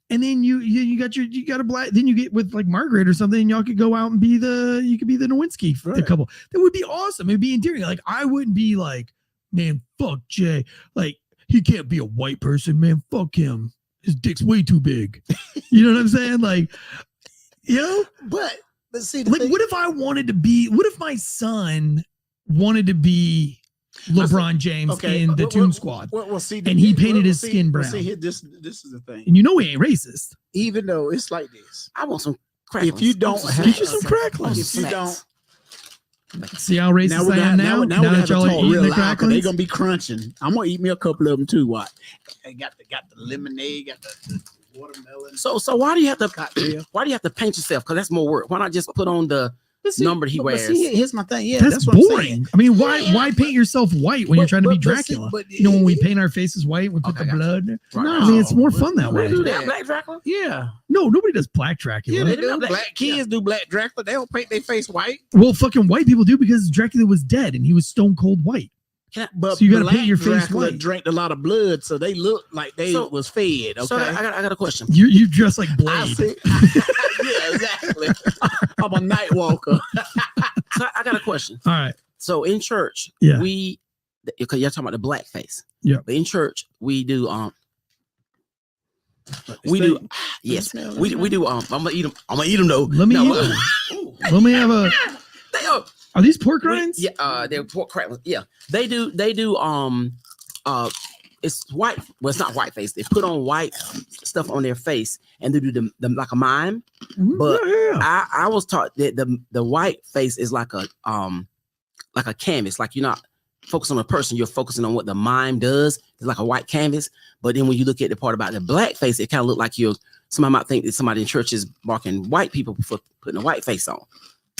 And then you got a black, then you get with like Margaret or something, and y'all could go out and be the Nowinski the couple. That would be awesome. It'd be endearing. Like I wouldn't be like, man, fuck Jay. Like he can't be a white person, man. Fuck him. His dick's way too big. You know what I'm saying? Like, you know? But see, like, what if I wanted to be? What if my son wanted to be LeBron James in the Toon Squad, and he painted his skin brown? See, this is the thing. And you know he ain't racist. Even though it's like this, I want some cracklings. if you don't have get you some cracklings, if you don't. See how racist I am now? Now we have to y'all are talk eating real the loud. They're cracklings? gonna be crunching. I'm gonna eat me a couple of them too. What? I got the lemonade, got the watermelon. So why do you have to cocktail. Why do you have to paint yourself? Because that's more work. Why not just put on the number he wears? Here's my thing. Yeah, that's what I'm boring. saying. I mean, why paint yourself white when you're trying to be but see, Dracula? but you know, when we paint our faces white, we put the blood. Right. I mean, it's more fun that way. Do that, Black Dracula? Yeah. No, nobody does black Dracula. Yeah, they do. Black kids do black Dracula. They don't paint their face white. Well, fucking white people do because Dracula was dead and he was stone cold white. But so you got to black paint your face Dracula white. drank a lot of blood, so they look like they was fed. Okay, So I got a question. You dress like I Blade. see. Yeah, exactly. I'm a night walker. So I got a question. All right. So in church, Yeah. because you're talking about the black face. Yeah. But in church, we do yes. We do I'm gonna eat them. I'm gonna eat them though. Let me eat them. Let me have a. They are. Are these pork rinds? Yeah, they're pork cracklings. Yeah, they do. It's white. Well, it's not white face. They put on white stuff on their face and they do them like a mime. But I was taught that the white face is like a canvas. Like you're not focused on a person. You're focusing on what the mime does. It's like a white canvas. But then when you look at the part about the black face, it kind of look like somebody might think that somebody in church is marking white people for putting a white face on.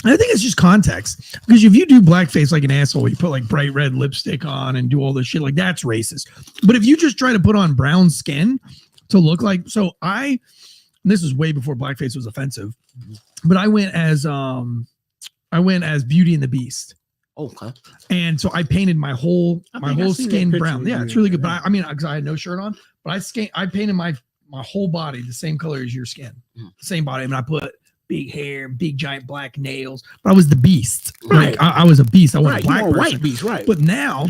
I think it's just context, because if you do blackface like an asshole, you put like bright red lipstick on and do all this shit, like that's racist. But if you just try to put on brown skin to look like, this is way before blackface was offensive, but I went as Beauty and the Beast. Okay. And so I painted my whole skin brown. Yeah, it's really good. Yeah. But because I had no shirt on, but I painted my whole body the same color as your skin, the same body. I mean, I put big hair, big giant black nails, but I was the Beast. Right. Like, I was a beast. I wasn't a black person. White beast, right? But now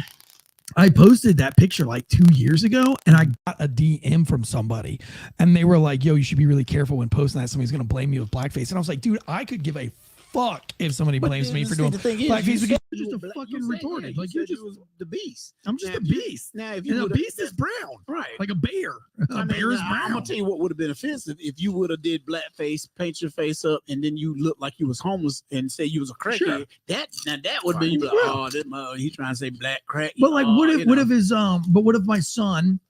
I posted that picture like 2 years ago, and I got a DM from somebody, and they were like, "Yo, you should be really careful when posting that. Somebody's gonna blame you with blackface." And I was like, "Dude, I could give a fuck if somebody blames me for doing blackface because you're just a fucking retarded. Like you're just the Beast. I'm just a beast. Now, if And you a beast is brown, right, like a bear. A bear is brown. I'm gonna tell you what would have been offensive if you would have did blackface, paint your face up, and then you look like you was homeless and say you was a crackhead. Sure. That would be like, oh, he trying to say black crack. But like, what if my son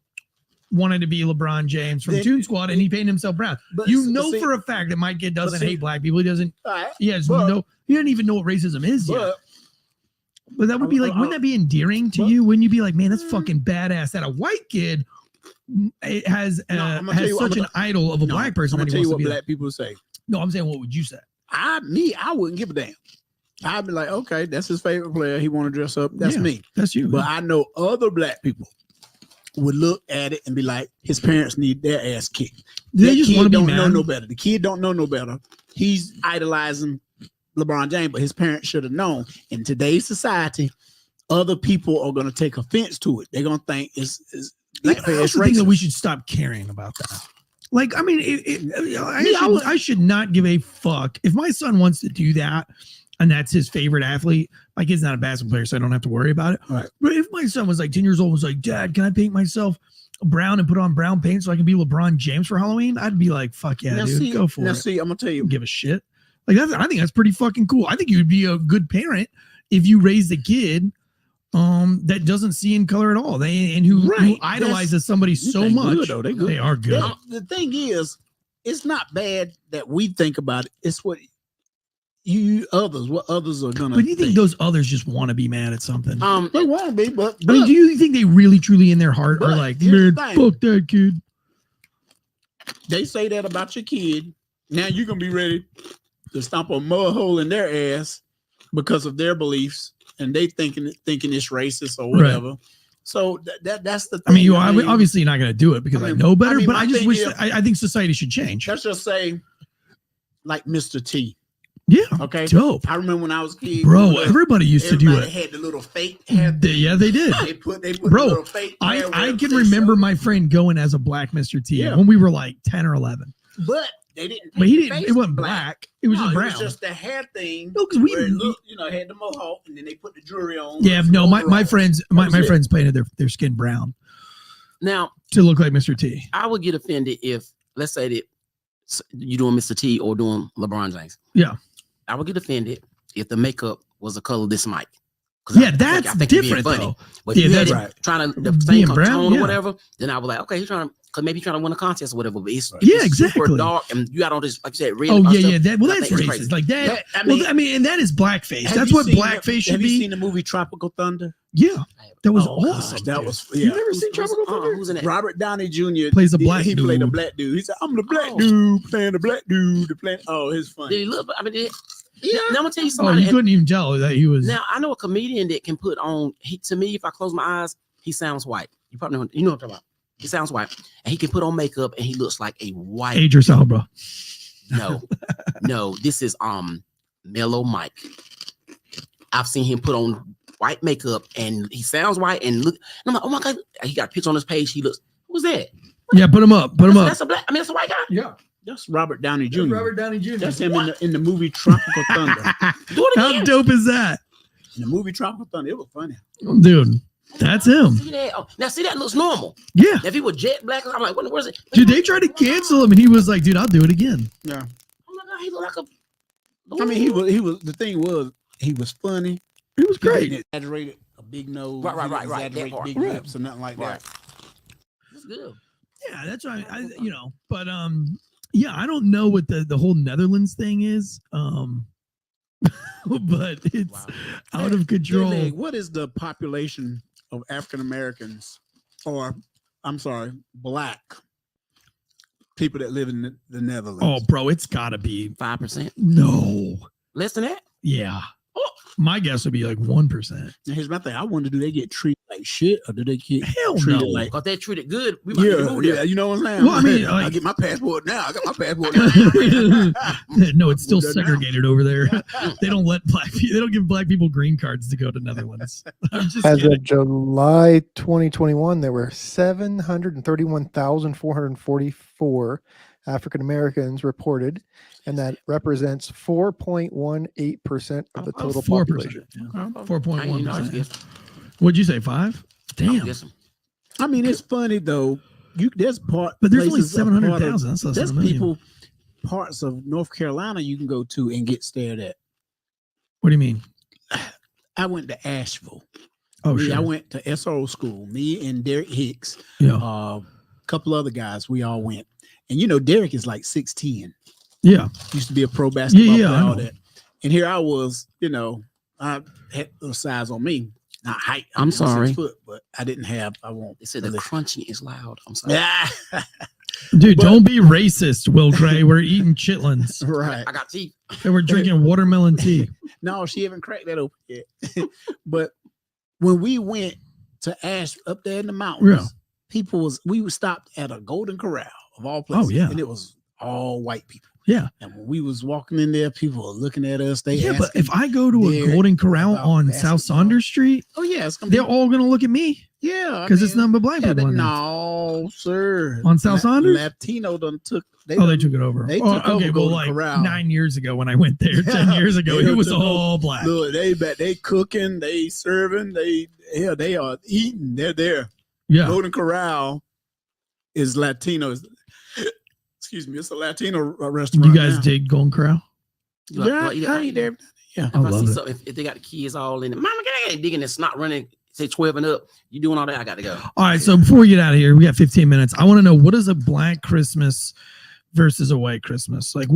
wanted to be LeBron James from Toon Squad and he painted himself brown? But You know for a fact that my kid doesn't hate black people. He doesn't. Right, He doesn't even know what racism is yet. But that would be like, wouldn't that be endearing to you? Wouldn't you be like, man, that's fucking badass that a white kid has such an idol of a black person? I'm that gonna he tell you wants what to be black people say. No, I'm saying, what would you say? I wouldn't give a damn. I'd be like, okay, that's his favorite player. He want to dress up. That's me. That's you. But I know other black people would look at it and be like, his parents need their ass kicked. They just want to be don't mad. know no better. The kid don't know no better. He's idolizing LeBron James, but his parents should have known. In today's society, other people are going to take offense to it. They're going to think it's I also think that we should stop caring about that. Like, I mean, I should not give a fuck if my son wants to do that, and that's his favorite athlete. My kid's not a basketball player, so I don't have to worry about it. Right. But if my son was like 10 years old, was like, Dad, can I paint myself brown and put on brown paint so I can be LeBron James for Halloween? I'd be like, fuck yeah, dude, go for it. Now, see, I'm gonna tell you, Don't give a shit. Like, I think that's pretty fucking cool. I think you'd be a good parent if you raised a kid that doesn't see in color at all. Who idolizes somebody so much. Good, though. They are good. The thing is, it's not bad that we think about it. It's what others are gonna. But do you think those others just want to be mad at something? They want to be, but I mean, do you think they really, truly in their heart are like, man, fuck that kid? They say that about your kid. Now you're gonna be ready to stomp a mud hole in their ass because of their beliefs, and they thinking it's racist or whatever. Right. So that's the thing. I mean, obviously you're not gonna do it because I know better, but I just wish I think society should change. Let's just say, like Mr. T. Yeah. Okay. Dope. I remember when I was a kid, bro. Everybody used to do it. Had the little fake hair. Yeah, they did. They put bro, the little fake hair. I can remember my friend going as a black Mr. T when we were like 10 or 11. But they didn't. But he didn't. It wasn't black. It was just brown. It was just the hair thing. No, because we had the mohawk, and then they put the jewelry on. Yeah, no, my friends painted their skin brown. Now to look like Mr. T. I would get offended if, let's say that you doing Mr. T or doing LeBron James. Yeah. I would get offended if the makeup was the color of this mic. Yeah, that's different though. But yeah, that's right. Trying to the same tone or whatever, then I was like, okay, he's trying to, because maybe he's trying to win a contest or whatever. But it's exactly super dark, and you got all this, like you said, red. Oh yeah. That's racist. Crazy. Like that. I mean, and that is blackface. That's what blackface should be. Have you seen the movie Tropical Thunder? Yeah, that was awesome. That was. You never seen Tropical Thunder? Who's in it? Robert Downey Jr. plays a black. He played a black dude. He said, "I'm the black dude playing the black dude." Oh, it's funny. Did he look? I mean, yeah. Now I'm gonna tell you something. Oh, you couldn't even tell that he was. Now I know a comedian that can put on. To me, if I close my eyes, he sounds white. You probably know what I'm talking about. He sounds white, and he can put on makeup, and he looks like a white. Idris Elba. No. This is Mellow Mike. I've seen him put on white makeup, and he sounds white. And look, and I'm like, oh my god, he got a picture on his page. He looks. Who's that? Yeah, put him up. Put him up. That's a black. I mean, that's a white guy. Yeah. That's Robert Downey Jr. Robert Downey Jr. That's him in the movie Tropical Thunder. How dope is that? In the movie Tropical Thunder, it was funny. Dude, that's him. See that? Oh, now, see, that looks normal. Yeah. If he was jet black, I'm like, where's it? Dude, they tried to cancel him, and he was like, dude, I'll do it again. Yeah. Oh my god, he looked like a. I mean, he was. The thing was, he was funny. He was great. He exaggerated a big nose. Right. Exaggerated big lips or nothing like that. That's good. Yeah, that's right. But yeah, I don't know what the whole Netherlands thing is. But it's out of control. What is the population of African Americans, or I'm sorry, black people that live in the Netherlands? Oh, bro, it's gotta be 5%. No, less than that. Yeah. My guess would be like 1%. Now here's my thing. I wonder, do they get treated like shit, or do they get Hell treated no. like? Because they're treated good. We might need to move there. You know what I'm saying? Well, I mean, I get my passport now. I got my passport now. No, it's still segregated over there. They don't let black people. They don't give black people green cards to go to Netherlands. As of July 2021, there were 731,444 African Americans reported, and that represents 4.18% of the total 4%. population. 4.1%. What'd you say? 5? Damn. I mean, it's funny though. There's but there's only 700,000. That's less there's than a million. people parts of North Carolina you can go to and get stared at. What do you mean? I went to Asheville. Oh, sure. I went to SRO school. Me and Derek Hicks. Yeah. A couple other guys. We all went. And you know, Derek is like 6'10". Yeah. Used to be a pro basketball player, all know. that. And here I was, I had a size on me. Not height. I'm sorry. 6 foot, but I didn't have, They said the crunching is loud. I'm sorry. Yeah. Dude, don't be racist, Will Gray. We're eating chitlins. Right. I got teeth. And we're drinking watermelon tea. No, she haven't cracked that open yet. But when we went to Ash up there in the mountains, we stopped at a Golden Corral of all places. Oh, yeah. And it was all white people. Yeah. And when we was walking in there, people were looking at us. But if I go to a Golden Corral on South Saunders Street, they're all going to look at me. Yeah. Because it's nothing but black people. No, sir. On South Saunders? Latino done took. They took it over. They took over like Corral. 9 years ago when I went there, 10 years ago, it was all black. Look, they cooking, they serving, they are eating. They're there. Yeah. Golden Corral is Latino. Excuse me, it's a Latino restaurant. You guys dig Golden Corral? Yeah, I eat there. Yeah, I love it. If they got the kids all in it, mama, get digging and snot running. Say 12 and up. You doing all that? I got to go. All right. So before we get out of here, we got 15 minutes. I want to know, what is a black Christmas versus a white Christmas? Like,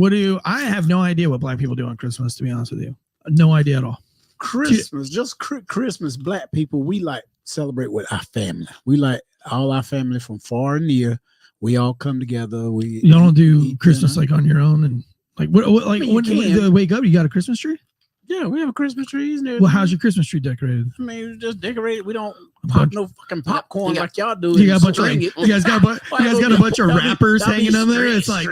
I have no idea what black people do on Christmas, to be honest with you. No idea at all. Christmas, Christmas, black people, we like celebrate with our family. We like all our family from far and near. We all come together. Y'all don't do Christmas like on your own, and like what like when you wake up, you got a Christmas tree? Yeah, we have a Christmas trees. Well, how's your Christmas tree decorated? I mean, we just decorated. We don't pop no fucking popcorn like y'all do. You got a bunch of you guys got a bunch of wrappers hanging on there. It's like,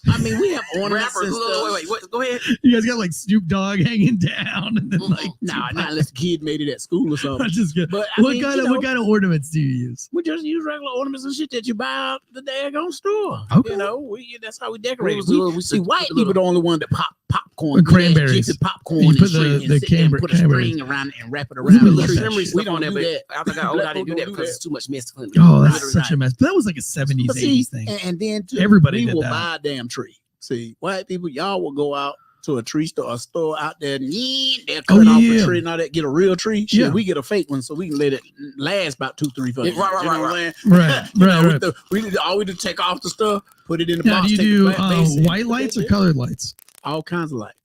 I mean, we have ornaments. Wait, go ahead. You guys got like Snoop Dogg hanging down, and then like not unless the kid made it at school or something. That's just good. But what kind of ornaments do you use? We just use regular ornaments and shit that you buy out the daggone store. Okay. You know, that's how we decorate. We see white people the only one that pop popcorn, cranberries, popcorn. You put the put a string around and wrap it around the tree. We don't do that. After I got old, I didn't do that because it's too much mess. Oh, that's such a mess. But that was like a 70s, 80s thing. And then everybody will buy a damn tree. See, white people, y'all will go out to a tree store, a store out there, and they'll cut off a tree and all that, get a real tree. Shit, we get a fake one so we can let it last about 2-3 months. Right. All we do is take off the stuff, put it in the box. Do you do white lights or colored lights? All kinds of lights.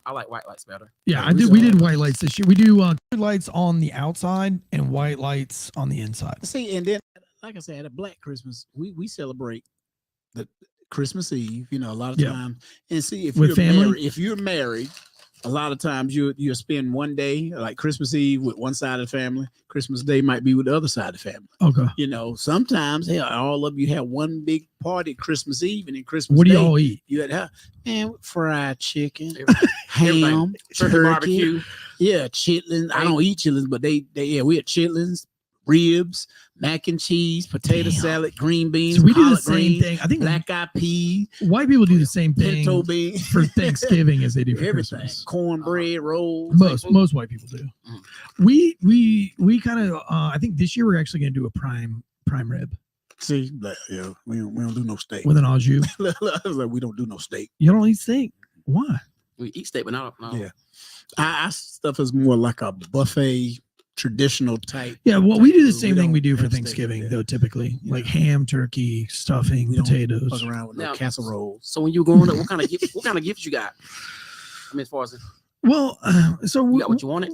I like white lights better. Yeah, I did. We did white lights this year. We do colored lights on the outside and white lights on the inside. See, and then, like I said, at a Black Christmas, we celebrate the Christmas Eve. You know, a lot of times, and see if you're married, a lot of times you spend one day like Christmas Eve with one side of the family. Christmas Day might be with the other side of the family. Okay. You know, sometimes all of you have one big party Christmas Eve, and then Christmas What do Day, you all eat? You had fried chicken, ham, turkey, barbecue. Yeah, chitlins. I don't eat chitlins, but we had chitlins, ribs, mac and cheese, potato salad, green beans. So we do the same thing. I think black eyed pea. White people do the same thing pinto beans for Thanksgiving as they do for everything. Christmas. Cornbread rolls. Most white people do. We kind of I think this year we're actually going to do a prime rib. See, we don't do no steak with an au jus. We don't do no steak. You don't eat steak? Why? We eat steak, but not. Yeah, our stuff is more like a buffet. Traditional type. Yeah, well, we do the same thing we do for Thanksgiving, though. Typically, like ham, turkey, stuffing, potatoes. Fuck around with no casseroles. So when you were growing up, what kind of gifts you got? I mean, as far as so you got what you wanted.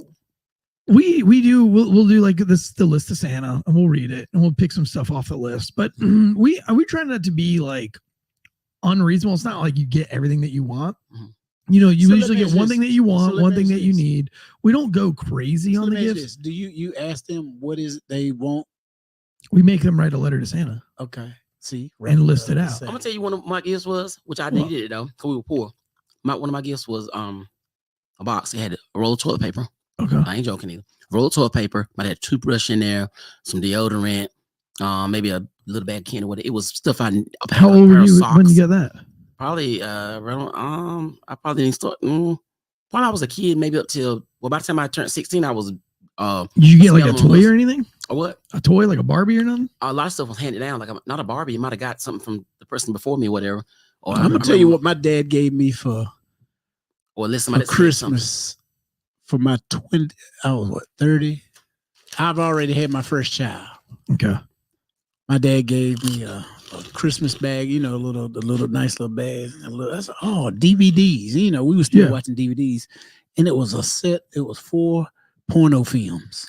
We do. We'll do like the list of Santa, and we'll read it, and we'll pick some stuff off the list. But we try not to be like unreasonable. It's not like you get everything that you want. Mm-hmm. You know, you usually get one thing that you want, one thing that you need. We don't go crazy on the gifts. Do you ask them what is it they want? We make them write a letter to Santa. Okay. See? And list it out. I'm going to tell you one of my gifts was, which I needed it though, because we were poor. One of my gifts was a box. It had a roll of toilet paper. Okay. I ain't joking either. Roll of toilet paper. I had a toothbrush in there, some deodorant, maybe a little bag of candy. It was stuff How old were you when you got that? Probably around I probably didn't start when I was a kid, maybe up till by the time I turned 16, I was Did you get like a toy or anything? Or what? A toy like a Barbie or nothing? A lot of stuff was handed down, like not a Barbie. You might have got something from the person before me or whatever. Or I'm gonna tell you what my dad gave me for Christmas for my 20. I was 30. I've already had my first child. Okay. My dad gave me a Christmas bag, you know, the little nice little bag. DVDs. You know, we were still watching DVDs, and it was a set. It was 4 porno films.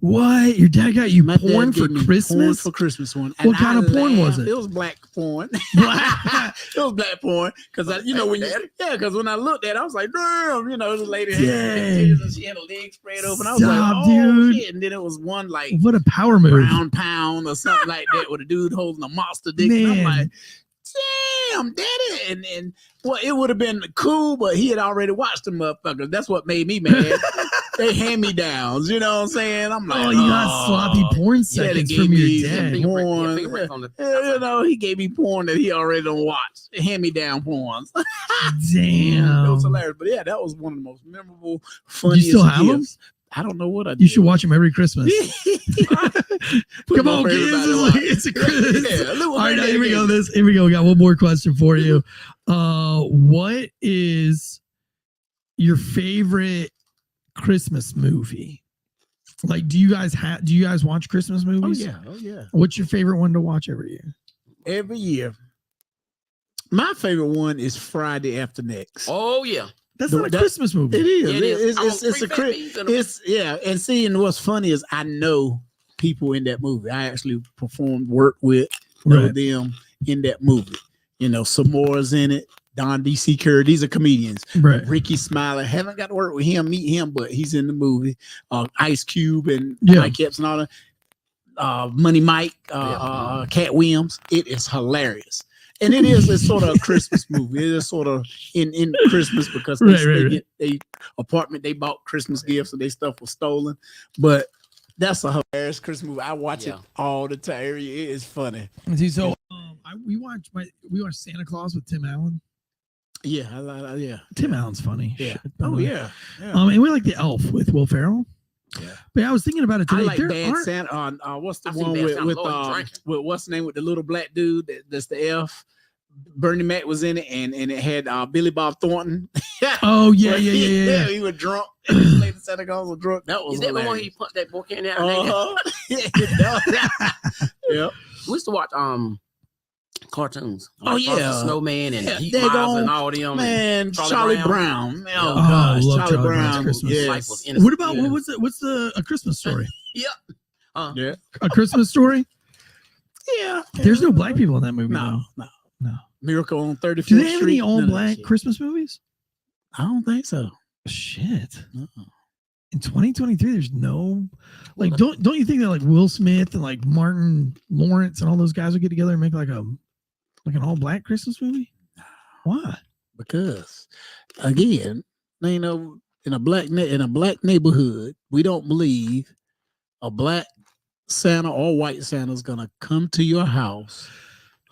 What? Your dad got you My porn dad for gave me Christmas? Porn for Christmas one. What kind of porn was it? It was black porn. Black? It was black porn because because when I looked at it, I was like, damn, the lady had Dang. titties and she had a leg spread open. I was Stop, like, oh dude. shit! And then it was one like What a power move. ground pound or something like that with a dude holding a monster dick. And I'm Man. like, damn, daddy. And well, it would have been cool, but he had already watched the motherfuckers. That's what made me mad. They hand me downs, you know what I'm saying? I'm like, Oh, you got sloppy porn seconds they from gave your me dad. some porn. He gave me porn that he already done watched. Hand me down porns. Damn. It was hilarious. But yeah, that was one of the most memorable, funniest still have them? gifts. I don't know what I did. You should watch them every Christmas. Put Come them on, for kids. everybody to watch. It's a Christmas. Yeah, a little All right, bit now, of here we go. everything. Here we go. We got one more question for you. What is your favorite Christmas movie? Like, do you guys watch Christmas movies? Oh yeah. What's your favorite one to watch every year? Every year. My favorite one is Friday After Next. Oh yeah. That's not a Christmas movie. It is. Yeah, it is. It's and what's funny is I know people in that movie. I actually performed work with know them in that movie. Samoa's in it. Don D.C. Curry. These are comedians. Right. Ricky Smiley. Haven't got to work with him, meet him, but he's in the movie. Ice Cube and Mike Epps and all that. Money Mike, Cat Williams. It is hilarious. And it's sort of a Christmas movie. It is sort of in Christmas because they apartment they bought Christmas gifts and their stuff was stolen. But that's a hilarious Christmas movie. I watch it all the time. It is funny. See, so we watched Santa Claus with Tim Allen. Yeah, Tim Allen's funny. Yeah. Shit, Yeah. And we like The Elf with Will Ferrell. Yeah. But I was thinking about it today. I like Bad Santa. What's the one with what's the name with the little black dude? That's the Elf. Bernie Mac was in it, and it had Billy Bob Thornton. Oh yeah. He was drunk. And his lady Santa Claus was drunk. That was Is that the one hilarious. he put that book in there? Yeah. We used to watch cartoons. Oh, yeah. Frosty Snowman and Heat There Miles go. and all them. Man, and Charlie Brown. Oh, Oh gosh, love Charlie Charlie Brown's Brown. Christmas. Yes. Life was innocent. What about what's A Christmas Story? Yeah. A Christmas Story? Yeah. There's no black people in that movie. No. Miracle on 34th Do they have Street. any all black Christmas movies? I don't think so. Shit. No. In 2023, there's no don't you think that like Will Smith and like Martin Lawrence and all those guys will get together and make like an all black Christmas movie? Why? Because again, in a black neighborhood, we don't believe a black Santa or white Santa is gonna come to your house.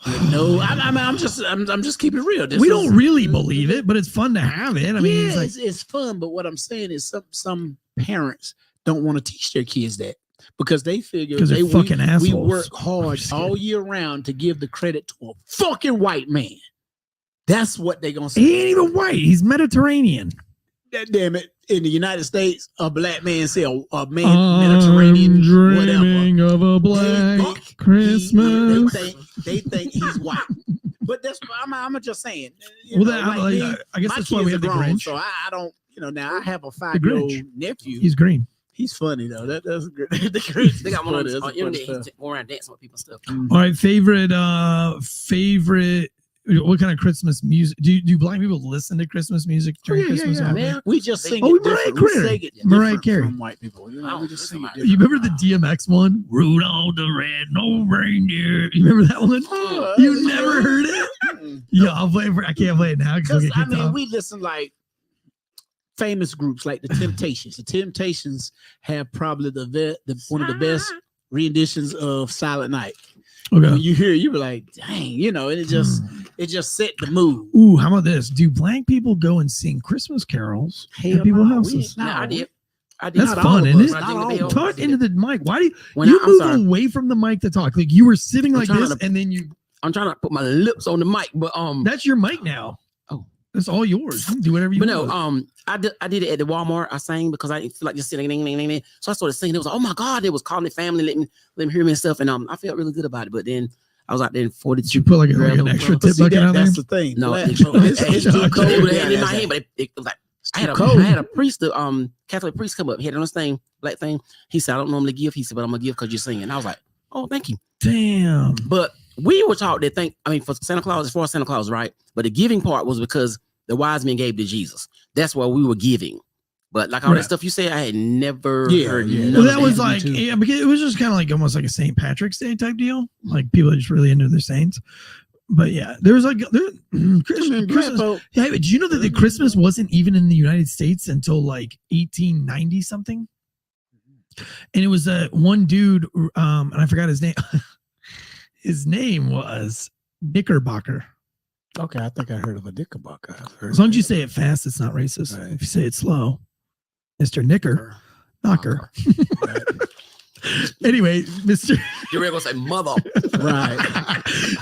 I'm just keeping it real. We don't really believe it, but it's fun to have it. I mean, it's fun. But what I'm saying is some parents don't want to teach their kids that because they figure they're fucking assholes. We work hard all year round to give the credit to a fucking white man. That's what they're gonna say. He ain't even white. He's Mediterranean. Damn it! In the United States, a black man say a man Mediterranean, dreaming whatever. of a black Christmas. They think he's white. But that's I'm just saying. I guess that's why we have the Grinch. So I don't. Now I have a 5-year-old nephew. He's green. He's funny though. That's good. The Grinch. They got one on the internet. He's going around dancing with people and stuff. All right, favorite. What kind of Christmas music? Do black people listen to Christmas music during Christmas? Yeah. Man, we just sing we it different. Mariah Carey. From white people. We just sing it different. You remember the DMX one? Rudolph the Red-Nosed Reindeer. You remember that one? You never heard it? Yeah, I'll play it. I can't play it now because we listen like famous groups like the Temptations. The Temptations have probably one of the best renditions of Silent Night. Okay. When you hear it, you be like, dang, and it just set the mood. Ooh, how about this? Do black people go and sing Christmas carols at people's houses? I did. That's fun, isn't it? Talk into the mic. Why do you move away from the mic to talk? Like you were sitting like this, and then I'm trying to put my lips on the mic, but that's your mic now. Oh, that's all yours. You can do whatever you want. But no, I did it at the Walmart. I sang because I didn't feel like just sitting. So I started singing. It was like, oh my God, it was calling the family, let them hear me and stuff, and I felt really good about it. But then I was out there in 40. Did you put like an extra tip bucket out there? That's the thing. No, it's too cold to have in my hand, but it was like It's I too had cold. a priest, Catholic priest come up. He had on this thing, black thing. He said, I don't normally give. He said, but I'm gonna give because you're singing. I was like, oh, thank you. Damn. But we were taught that for Santa Claus, as far as Santa Claus, right? But the giving part was because the wise men gave to Jesus. That's why we were giving. But like all that stuff you said, I had never heard. Well, that was like, yeah, because it was just kind of like almost like a St. Patrick's Day type deal. Like people are just really into their saints. But yeah, there was like Christmas. Yeah, but do you know that the Christmas wasn't even in the United States until like 1890 something? And it was one dude, and I forgot his name. His name was Knickerbocker. Okay, I think I heard of a Knickerbocker. As long as you say it fast, it's not racist. Right. If you say it slow, Mr. Knocker. Right. Anyway, Mr. You're going to say mother. Right.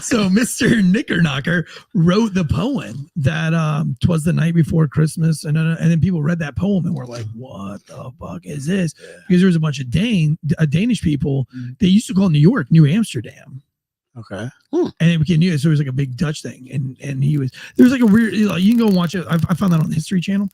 So Mr. Knickerknocker wrote the poem that 'twas the night before Christmas. And then people read that poem and were like, what the fuck is this? Yeah. Because there was a bunch of Danish people. They used to call New York New Amsterdam. Okay. And it became new. So it was like a big Dutch thing. And there was like a weird, you can go watch it. I found that on the History Channel.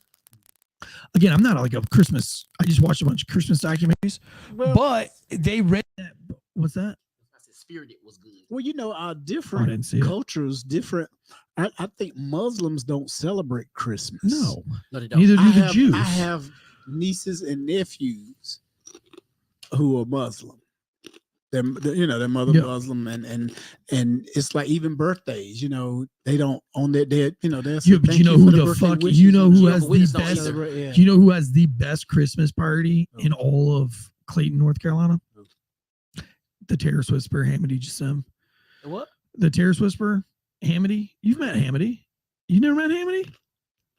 Again, I'm not like a Christmas. I just watched a bunch of Christmas documentaries, but they read that. What's that? I said spirit was good. Well, our different cultures, different. I think Muslims don't celebrate Christmas. No, they don't. Neither do the Jews. I have nieces and nephews who are Muslim. Their mother Muslim, and it's like even birthdays, they don't on their day, there's but you know who the fuck wishes, who has the best you know who has the best Christmas party in all of Clayton, North Carolina? The Terrace Whisperer, Hamady Jassim. What? The Terrace Whisperer, Hamady. You've met Hamady. You never met Hamady?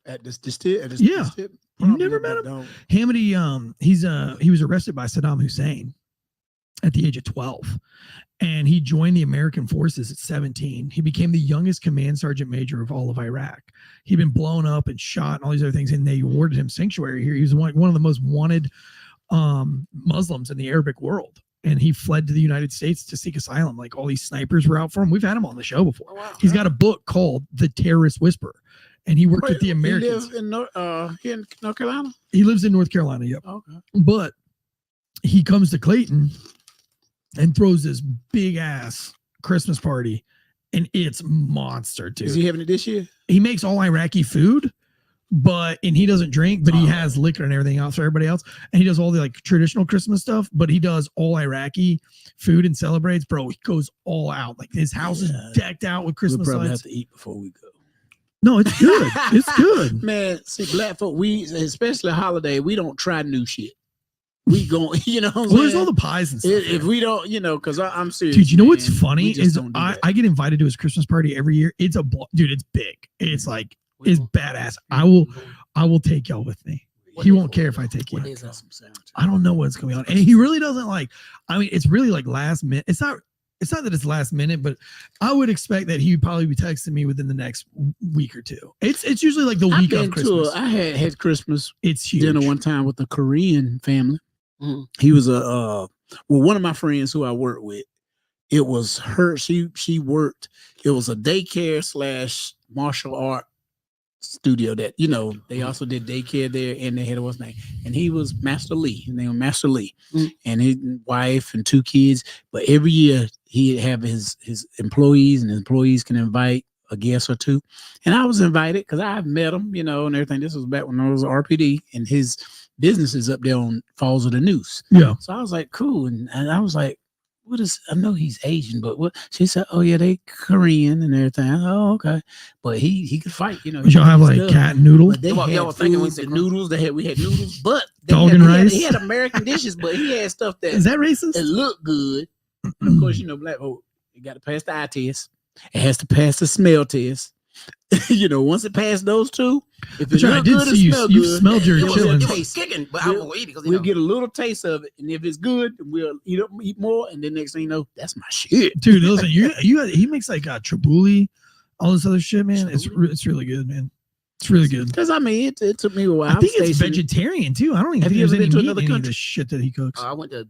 At this tip? Yeah. You never met him? Hamady, he was arrested by Saddam Hussein at the age of 12, and he joined the American forces at 17. He became the youngest command sergeant major of all of Iraq. He'd been blown up and shot and all these other things, and they awarded him sanctuary here. He was one of the most wanted Muslims in the Arabic world, and he fled to the United States to seek asylum. Like all these snipers were out for him. We've had him on the show before. Oh, wow. He's got a book called The Terrorist Whisperer, and he worked with the Americans. He lives here in North Carolina? He lives in North Carolina, yep. Okay. But he comes to Clayton and throws this big ass Christmas party, and it's monster, dude. Is he having it this year? He makes all Iraqi food, and he doesn't drink, but he has liquor and everything else for everybody else. And he does all the like traditional Christmas stuff, but he does all Iraqi food and celebrates, bro. He goes all out. Like his house is decked out with Christmas We'll probably lights. have to eat before we go. No, it's good. It's good. Man, see, black folk, especially holiday, we don't try new shit. We go, what I'm saying? There's all the pies and stuff. If we don't, because I'm serious. Dude, you know what's funny is I get invited to his Christmas party every year. It's it's big. It's like, it's badass. I will take y'all with me. He won't care if I take you. I don't know what's going on. And he really doesn't it's really like last minute. It's not that it's last minute, but I would expect that he would probably be texting me within the next week or two. It's usually like the week of Christmas. I had Christmas huge. Dinner one time with a Korean family. Mm-hmm. He was one of my friends who I worked with. It was her. She worked. It was a daycare / martial art studio that they also did daycare there, and they had what's name, and he was Master Lee. His name was Master Lee, and his wife and 2 kids. But every year he'd have his employees, and his employees can invite a guest or 2. And I was invited because I've met him, and everything. This was back when I was RPD, and his business is up there on Falls of the Noose. Yeah. So I was like, cool. And I was like, I know he's Asian, but what? She said, oh yeah, they Korean and everything. Oh, okay. But he could fight, But y'all have like cat and noodle? But they had food, noodles. We had noodles, but dog and rice. He had American dishes, but he had stuff that is that racist? It looked good. Of course, black folk, you got to pass the eye test. It has to pass the smell test. Once it passed those 2, if it's I did see you smelled your chili. But I won't eat it because we'll get a little taste of it, and if it's good, we'll eat more, and then next thing you know, that's my shit, dude. Listen, he makes like tribuli, all this other shit, man. It's really good, man. It's really good. Because it took me a while. I think it's vegetarian too. I don't even think there's any meat in any of the shit that he cooks. I went to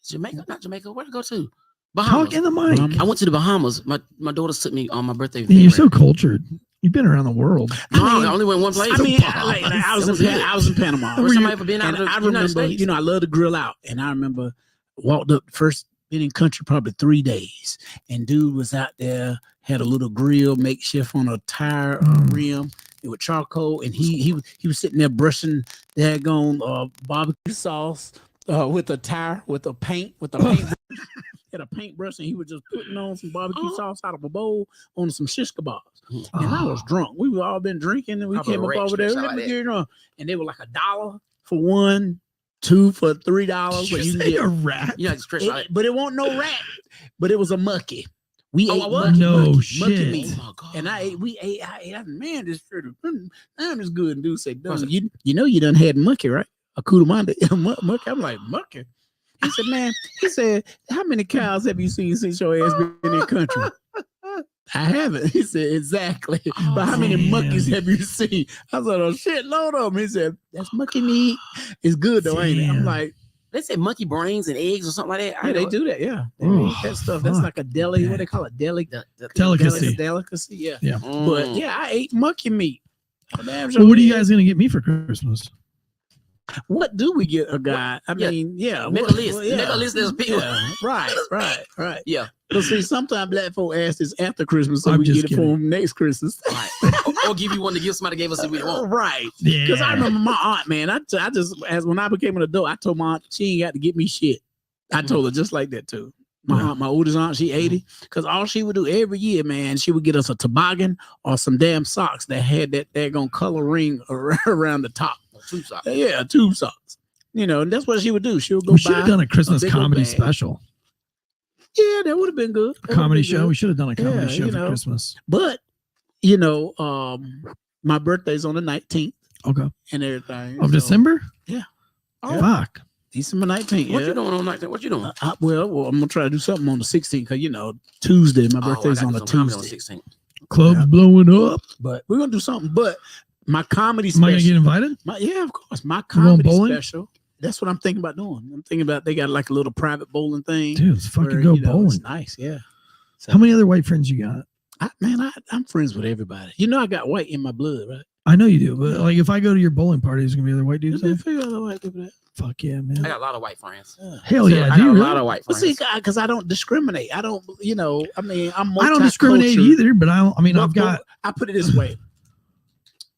Jamaica, not Jamaica. Where'd I go to? Bahamas. Talk in the mic. I went to the Bahamas. My daughters took me on my birthday. You're so cultured. You've been around the world. No, I only went one place. I mean, I was in Panama. First time I ever been out And of the I United remember, States. you know, I love to grill out. And I remember walked up first, been in country probably 3 days. And dude was out there, had a little grill makeshift on a tire rim with charcoal. And he was sitting there brushing daggone barbecue sauce with a tire, with a paint had a paintbrush, and he was just putting on some barbecue sauce out of a bowl on some shish kebabs. And I was drunk. We all been drinking, and we came up over there. Let me get drunk. And they were like $1 for one, 2 for $3. But you can get a rat. Yeah, but it wasn't no rat. But it was a mucky. We ate shit. meat. Oh, God. And I ate, man, this pretty, damn, it's good. And dude said, you know you done had mucky, right? A Kudamanda mucky. I'm like, mucky? He said, man, how many cows have you seen since your ass been in the country? I haven't. He said, exactly. But how many monkeys have you seen? I said, oh, shit, load of them. He said, that's monkey meat. It's good, though, ain't it? I'm like, they say monkey brains and eggs or something like that. Yeah, they do that. Yeah, they eat that stuff. That's like a deli. What they call it? Delicacy. Delicacy. Yeah. Yeah. But yeah, I ate monkey meat. Well, what are you guys gonna get me for Christmas? What do we get a guy? I mean, yeah. Make a list. Make a list. There's people. Yeah. Right. Yeah. But see, sometimes black folk ask this after Christmas, so I'm we just get it for them next Christmas. Right. or give you one to give somebody gave us if we want. Right. Yeah. Because I remember my aunt, man. I just when I became an adult, I told my aunt she ain't got to get me shit. I told her just like that too. My aunt, my oldest aunt, she 80. Because all she would do every year, man, she would get us a toboggan or some damn socks that had that daggone color ring around the top. Tube socks. Yeah, tube socks. You know, and that's what she would do. She would go We should have buy done a Christmas big old comedy bag. special. Yeah, that would have been good. A comedy show. We should have done a comedy Yeah, show you for know. Christmas. But you know, my birthday's on the 19th Okay. and everything. Of so- December? Yeah. Oh, fuck. December 19th. What yeah. you doing on night? What you doing? Well, I'm gonna try to do something on the 16th because you know Tuesday. My birthday's on a Tuesday. 16th. Club's blowing up. But we're gonna do something. But my comedy Am I special. gonna get invited? Yeah, of course. My going comedy bowling? special. That's what I'm thinking about doing. I'm thinking about they got like a little private bowling thing. Dude, let's fucking where, go you know, bowling. It's nice, yeah. So, How many other white friends you got? I'm friends with everybody. You know, I got white in my blood, right? I know you do, but like if I go to your bowling party, there's gonna be other white dudes there. Figure out the white people there. Fuck yeah, I man. got a lot of white friends. Hell yeah, I do got you a really? lot of white But friends. see, because I don't discriminate. I don't, you know, I mean, I'm I don't discriminate multicultural. either, but I mean, I've But got. I put it this way,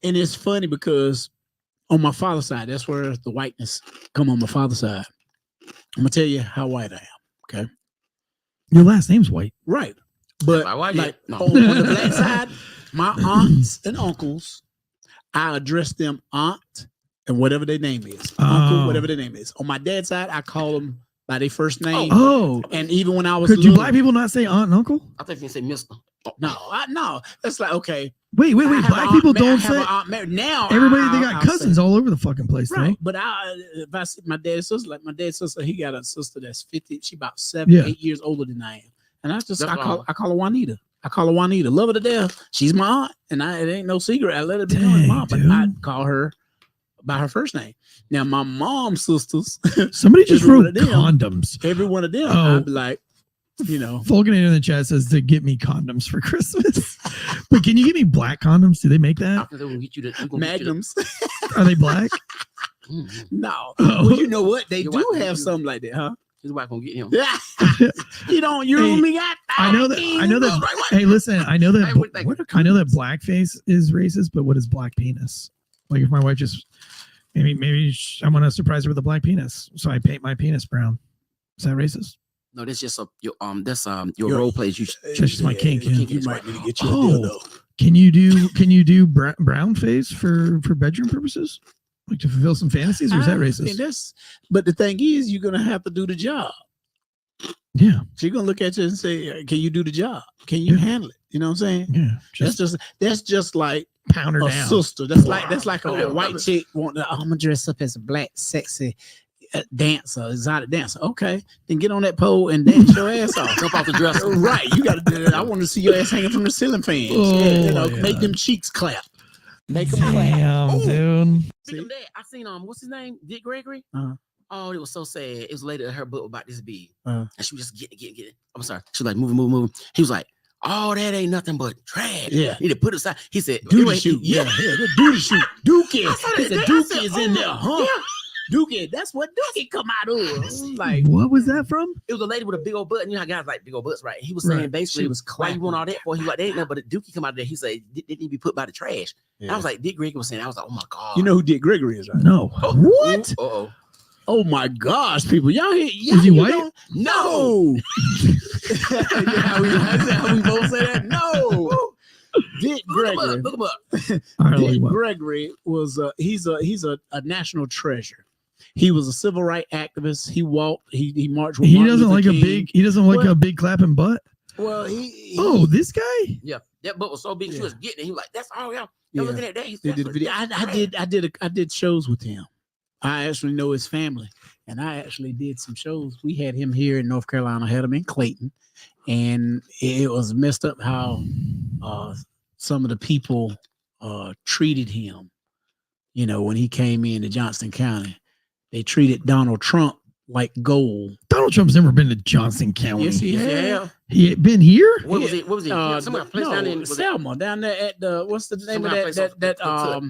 and it's funny because on my father's side, that's where the whiteness come on my father's side. I'm gonna tell you how white I am. Okay, Your last name's white. right, but Why white? like No. on the black side, my aunts and uncles, I address them aunt and whatever their name is, uncle, Oh. whatever their name is. On my dad's side, I call them by their first name. Oh, And even when I was could you little, black people not say aunt and uncle? I think you say Mister. no, that's like okay. Wait. I have Black an people aunt, I don't have an say. aunt Mary. Now Everybody, they I'll got say- cousins all over the fucking place, right? though. But if I see my dad's sister, like my dad's sister, he got a sister that's 50. She about 7, Yeah. 8 years older than I am, and I That's call wrong. her Juanita. I call her Juanita. Love her to death. She's my aunt, and it ain't no secret. I let her be known as mom, but Dang, I dude. call her by her first name. Now my mom's sisters, Somebody just Every one wrote of them. condoms. every one of them, Oh. I'd be like, you know, Vulcanator in the chat says to get me condoms for Christmas. But can you get me black condoms? Do they make that? After they will get you the we gonna get you the- magnums. Are they black? No, Oh. well, you know what? They Your do wife will have get you- something like that, huh? His wife gonna get him. You Hey, only got. I know that. Hey, listen. I know Hey, that. what- like, I know that blackface is racist, but what is black penis? Like if my wife just maybe I want to surprise her with a black penis, so I paint my penis brown. Is that racist? No, that's just your role plays. You Just my kink, yeah. You might need to get you a Oh. dildo. Can you do brown face for bedroom purposes, like to fulfill some fantasies, or is that I mean, racist? but the thing is, you're gonna have to do the job. Yeah, She's gonna look at you and say, "Can you do the job? Can you Yeah. handle it?" You know what I'm saying? yeah. That's just like pound her a down. sister. That's like a Yeah. white chick wanting. I'm gonna dress up as a black sexy dancer, exotic dancer. Okay, then get on that pole and dance your ass off. jump off the dresser. Right, you got to do that. I want to see your ass hanging from the ceiling fans. Oh, Make yeah. them cheeks clap. Make them clap. Damn, dude. Speaking of that, I seen what's his name? Dick Gregory. Uh-huh. Oh, it was so sad. It was later in her book about this big, Uh-huh. and she was just getting it. I'm sorry. She was like moving. He was like, all that ain't nothing but trash. Yeah. Need to put aside. He said, Duty anyway, shoot. Yeah. The duty shoot. Dookie. I He said, said I Dookie said, is in there, huh? Yeah. Dookie, that's what Dookie come out of. I was like, What was that from? It was a lady with a big old butt. And you know how guys like big old butts, right? He was saying Right. basically, She was why you want all clapping. that for? He was like, they ain't nothing but a Dookie come out of there. He said, didn't he be put by the trash? And I Yeah. was like, Dick Gregory was saying, I was like, oh my God. You know who Dick Gregory is, right? No. What? Uh-oh. Oh my gosh, people. Y'all hear? Is he you white? don't- No. how we both say that? No. Dick Gregory. Look him up. All right, Dick well, Gregory was he's a national treasure. He was a civil rights activist. He walked. He marched. With he Martin doesn't Luther like King. he doesn't like What? a big clapping butt. Well, he Oh, this guy? Yeah. That butt was so big, she Yeah. was getting it. He was like, that's all y'all. Yeah. Y'all looking at that? He They said, did the video. I did shows with him. I actually know his family, and I actually did some shows. We had him here in North Carolina, had him in Clayton, and it was messed up how some of the people treated him. You know, when he came into Johnston County, they treated Donald Trump like gold. Donald Trump's never been to Johnson County. Yes, he had. Yeah. He had been here? What was it? What was it? Somewhere place down in was it- Selma, down there at the what's the name Some of kind of place that off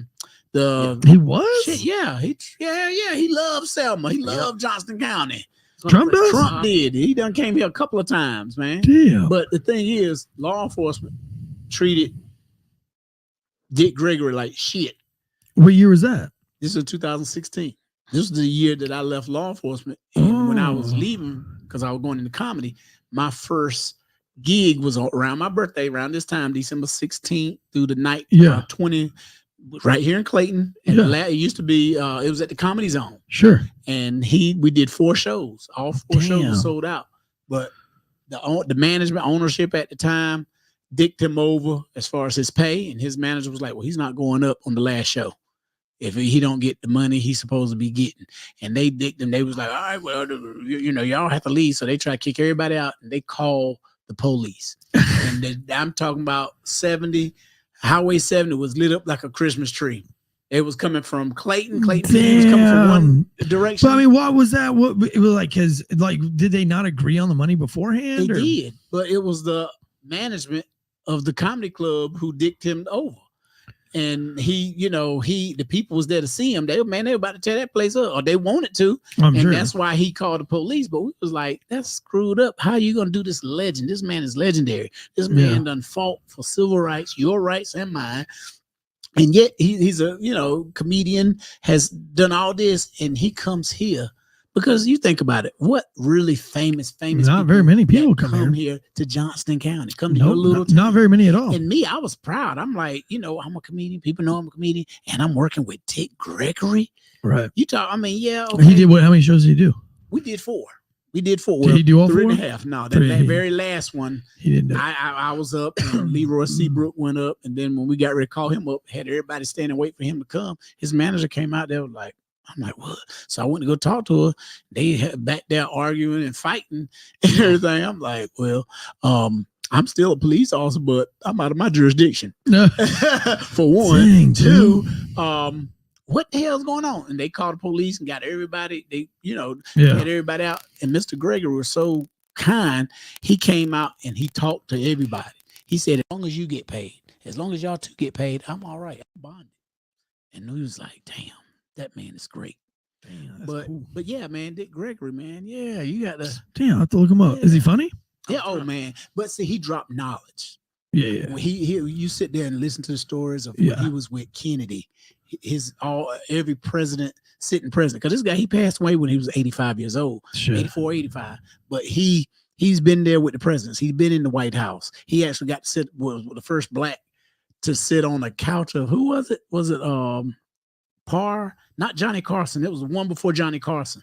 the He was? shit, yeah, he loved Selma. He loved Johnston County. Trump does? Trump did. He done came here a couple of times, man. Damn. But the thing is, law enforcement treated Dick Gregory like shit. What year was that? This is 2016. This is the year that I left law enforcement. And when I was leaving, because I was going into comedy, my first gig was around my birthday, around this time, December 16th through the night 20, right here in Clayton. And it used to be, it was at the Comedy Zone. Sure. And we did 4 shows. All 4 shows Damn. were sold out. But the management ownership at the time dicked him over as far as his pay. And his manager was like, well, he's not going up on the last show. If he don't get the money he's supposed to be getting. And they dicked him. They was like, all right, well, you know, y'all have to leave. So they try to kick everybody out and they call the police. And I'm talking about 70, Highway 70 was lit up like a Christmas tree. It was coming from Clayton. Clayton was coming from one direction. But I mean, what was that? What it was like? Because did they not agree on the money beforehand? They did, but it was the management of the comedy club who dicked him over. And the people was there to see him. They were about to tear that place up, or they wanted to. I'm and sure. that's why he called the police. But we was like, that's screwed up. How are you gonna do this legend? This man is legendary. This man done fought for civil rights, your rights and mine. And yet he's a comedian, has done all this, and he comes here. Because you think about it, what really famous Not very many people come here to Johnston County, come to Nope, your little not town. very many at all. And me, I was proud. I'm like, I'm a comedian. People know I'm a comedian, and I'm working with Dick Gregory. Right. You talk. I mean, yeah. Okay. He did what? How many shows did he do? We did 4. We did 4. Did he do all 3 4? and a half. No, that Three. very last one, He didn't do. I was up, and Leroy Seabrook went up, and then when we got ready to call him up, had everybody stand and wait for him to come. His manager came out there, was like, I'm like, what? So I went to go talk to her. They had back there arguing and fighting and everything. I'm like, well, I'm still a police officer, but I'm out of my jurisdiction. For one. Dang, 2, what the hell's going on? And they called the police and got everybody. They, had everybody out. And Mr. Gregory was so kind. He came out and he talked to everybody. He said, as long as you get paid, as long as y'all 2 get paid, I'm all right. I'm bonded. And we was like, damn. That man is great. Damn, But yeah, man, Dick Gregory, man. Yeah, you got to. Damn, I have to look him up. Is he funny? Yeah, oh man. But see, he dropped knowledge. Yeah. When you sit there and listen to the stories of when he was with Kennedy, every president, sitting president. Because this guy, he passed away when he was 85 years old, 84, 85. But he's been there with the presidents. He's been in the White House. He actually got to sit was the first black to sit on a couch of who was it? Was it Parr? Not Johnny Carson. It was the one before Johnny Carson.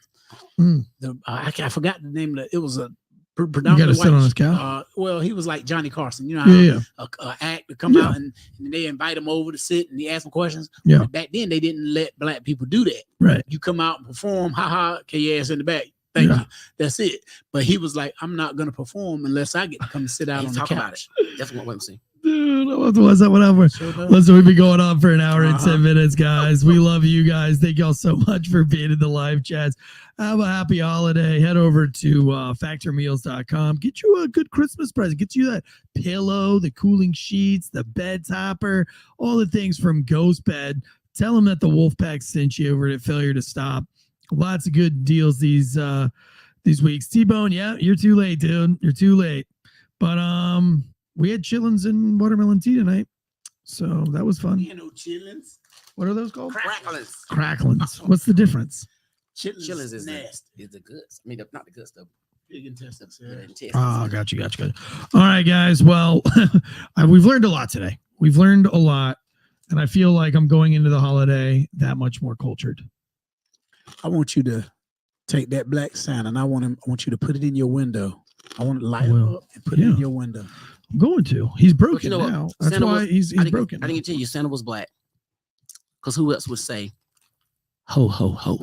I forgot the name of it. It was a predominantly white. Sit on his couch. Well, he was like Johnny Carson. You know how a act to come out and they invite him over to sit and he ask him questions. Yeah. But back then they didn't let black people do that. Right. You come out and perform. Okay, your ass in the back. Thank you. That's it. But he was like, I'm not gonna perform unless I get to come and sit out on the couch. About it. That's what I'm saying. dude. What's up? Whatever. Listen, we've been going on for an hour and 10 minutes, guys. We love you guys. Thank y'all so much for being in the live chats. Have a happy holiday. Head over to factormeals.com. Get you a good Christmas present. Get you that pillow, the cooling sheets, the bed topper, all the things from Ghost Bed. Tell them that the Wolfpack sent you over at Failure to Stop. Lots of good deals these weeks. T-Bone, yeah, you're too late, dude. You're too late. But we had chillins and watermelon tea tonight, so that was fun. No chillins. What are those called? Cracklins. Cracklins. What's the difference? Chillins is nasty. Is the goods. I mean, not the goods, the Big intestines. intestines. Oh, got you. All right, guys. Well, we've learned a lot today. We've learned a lot, and I feel like I'm going into the holiday that much more cultured. I want you to take that black sign, and I want you to put it in your window. I want to light it up and put it in your window. I'm going to. He's broken you know now. what? That's Santa why was- he's broken. I didn't tell you Santa was black. Because who else would say, ho, ho, ho?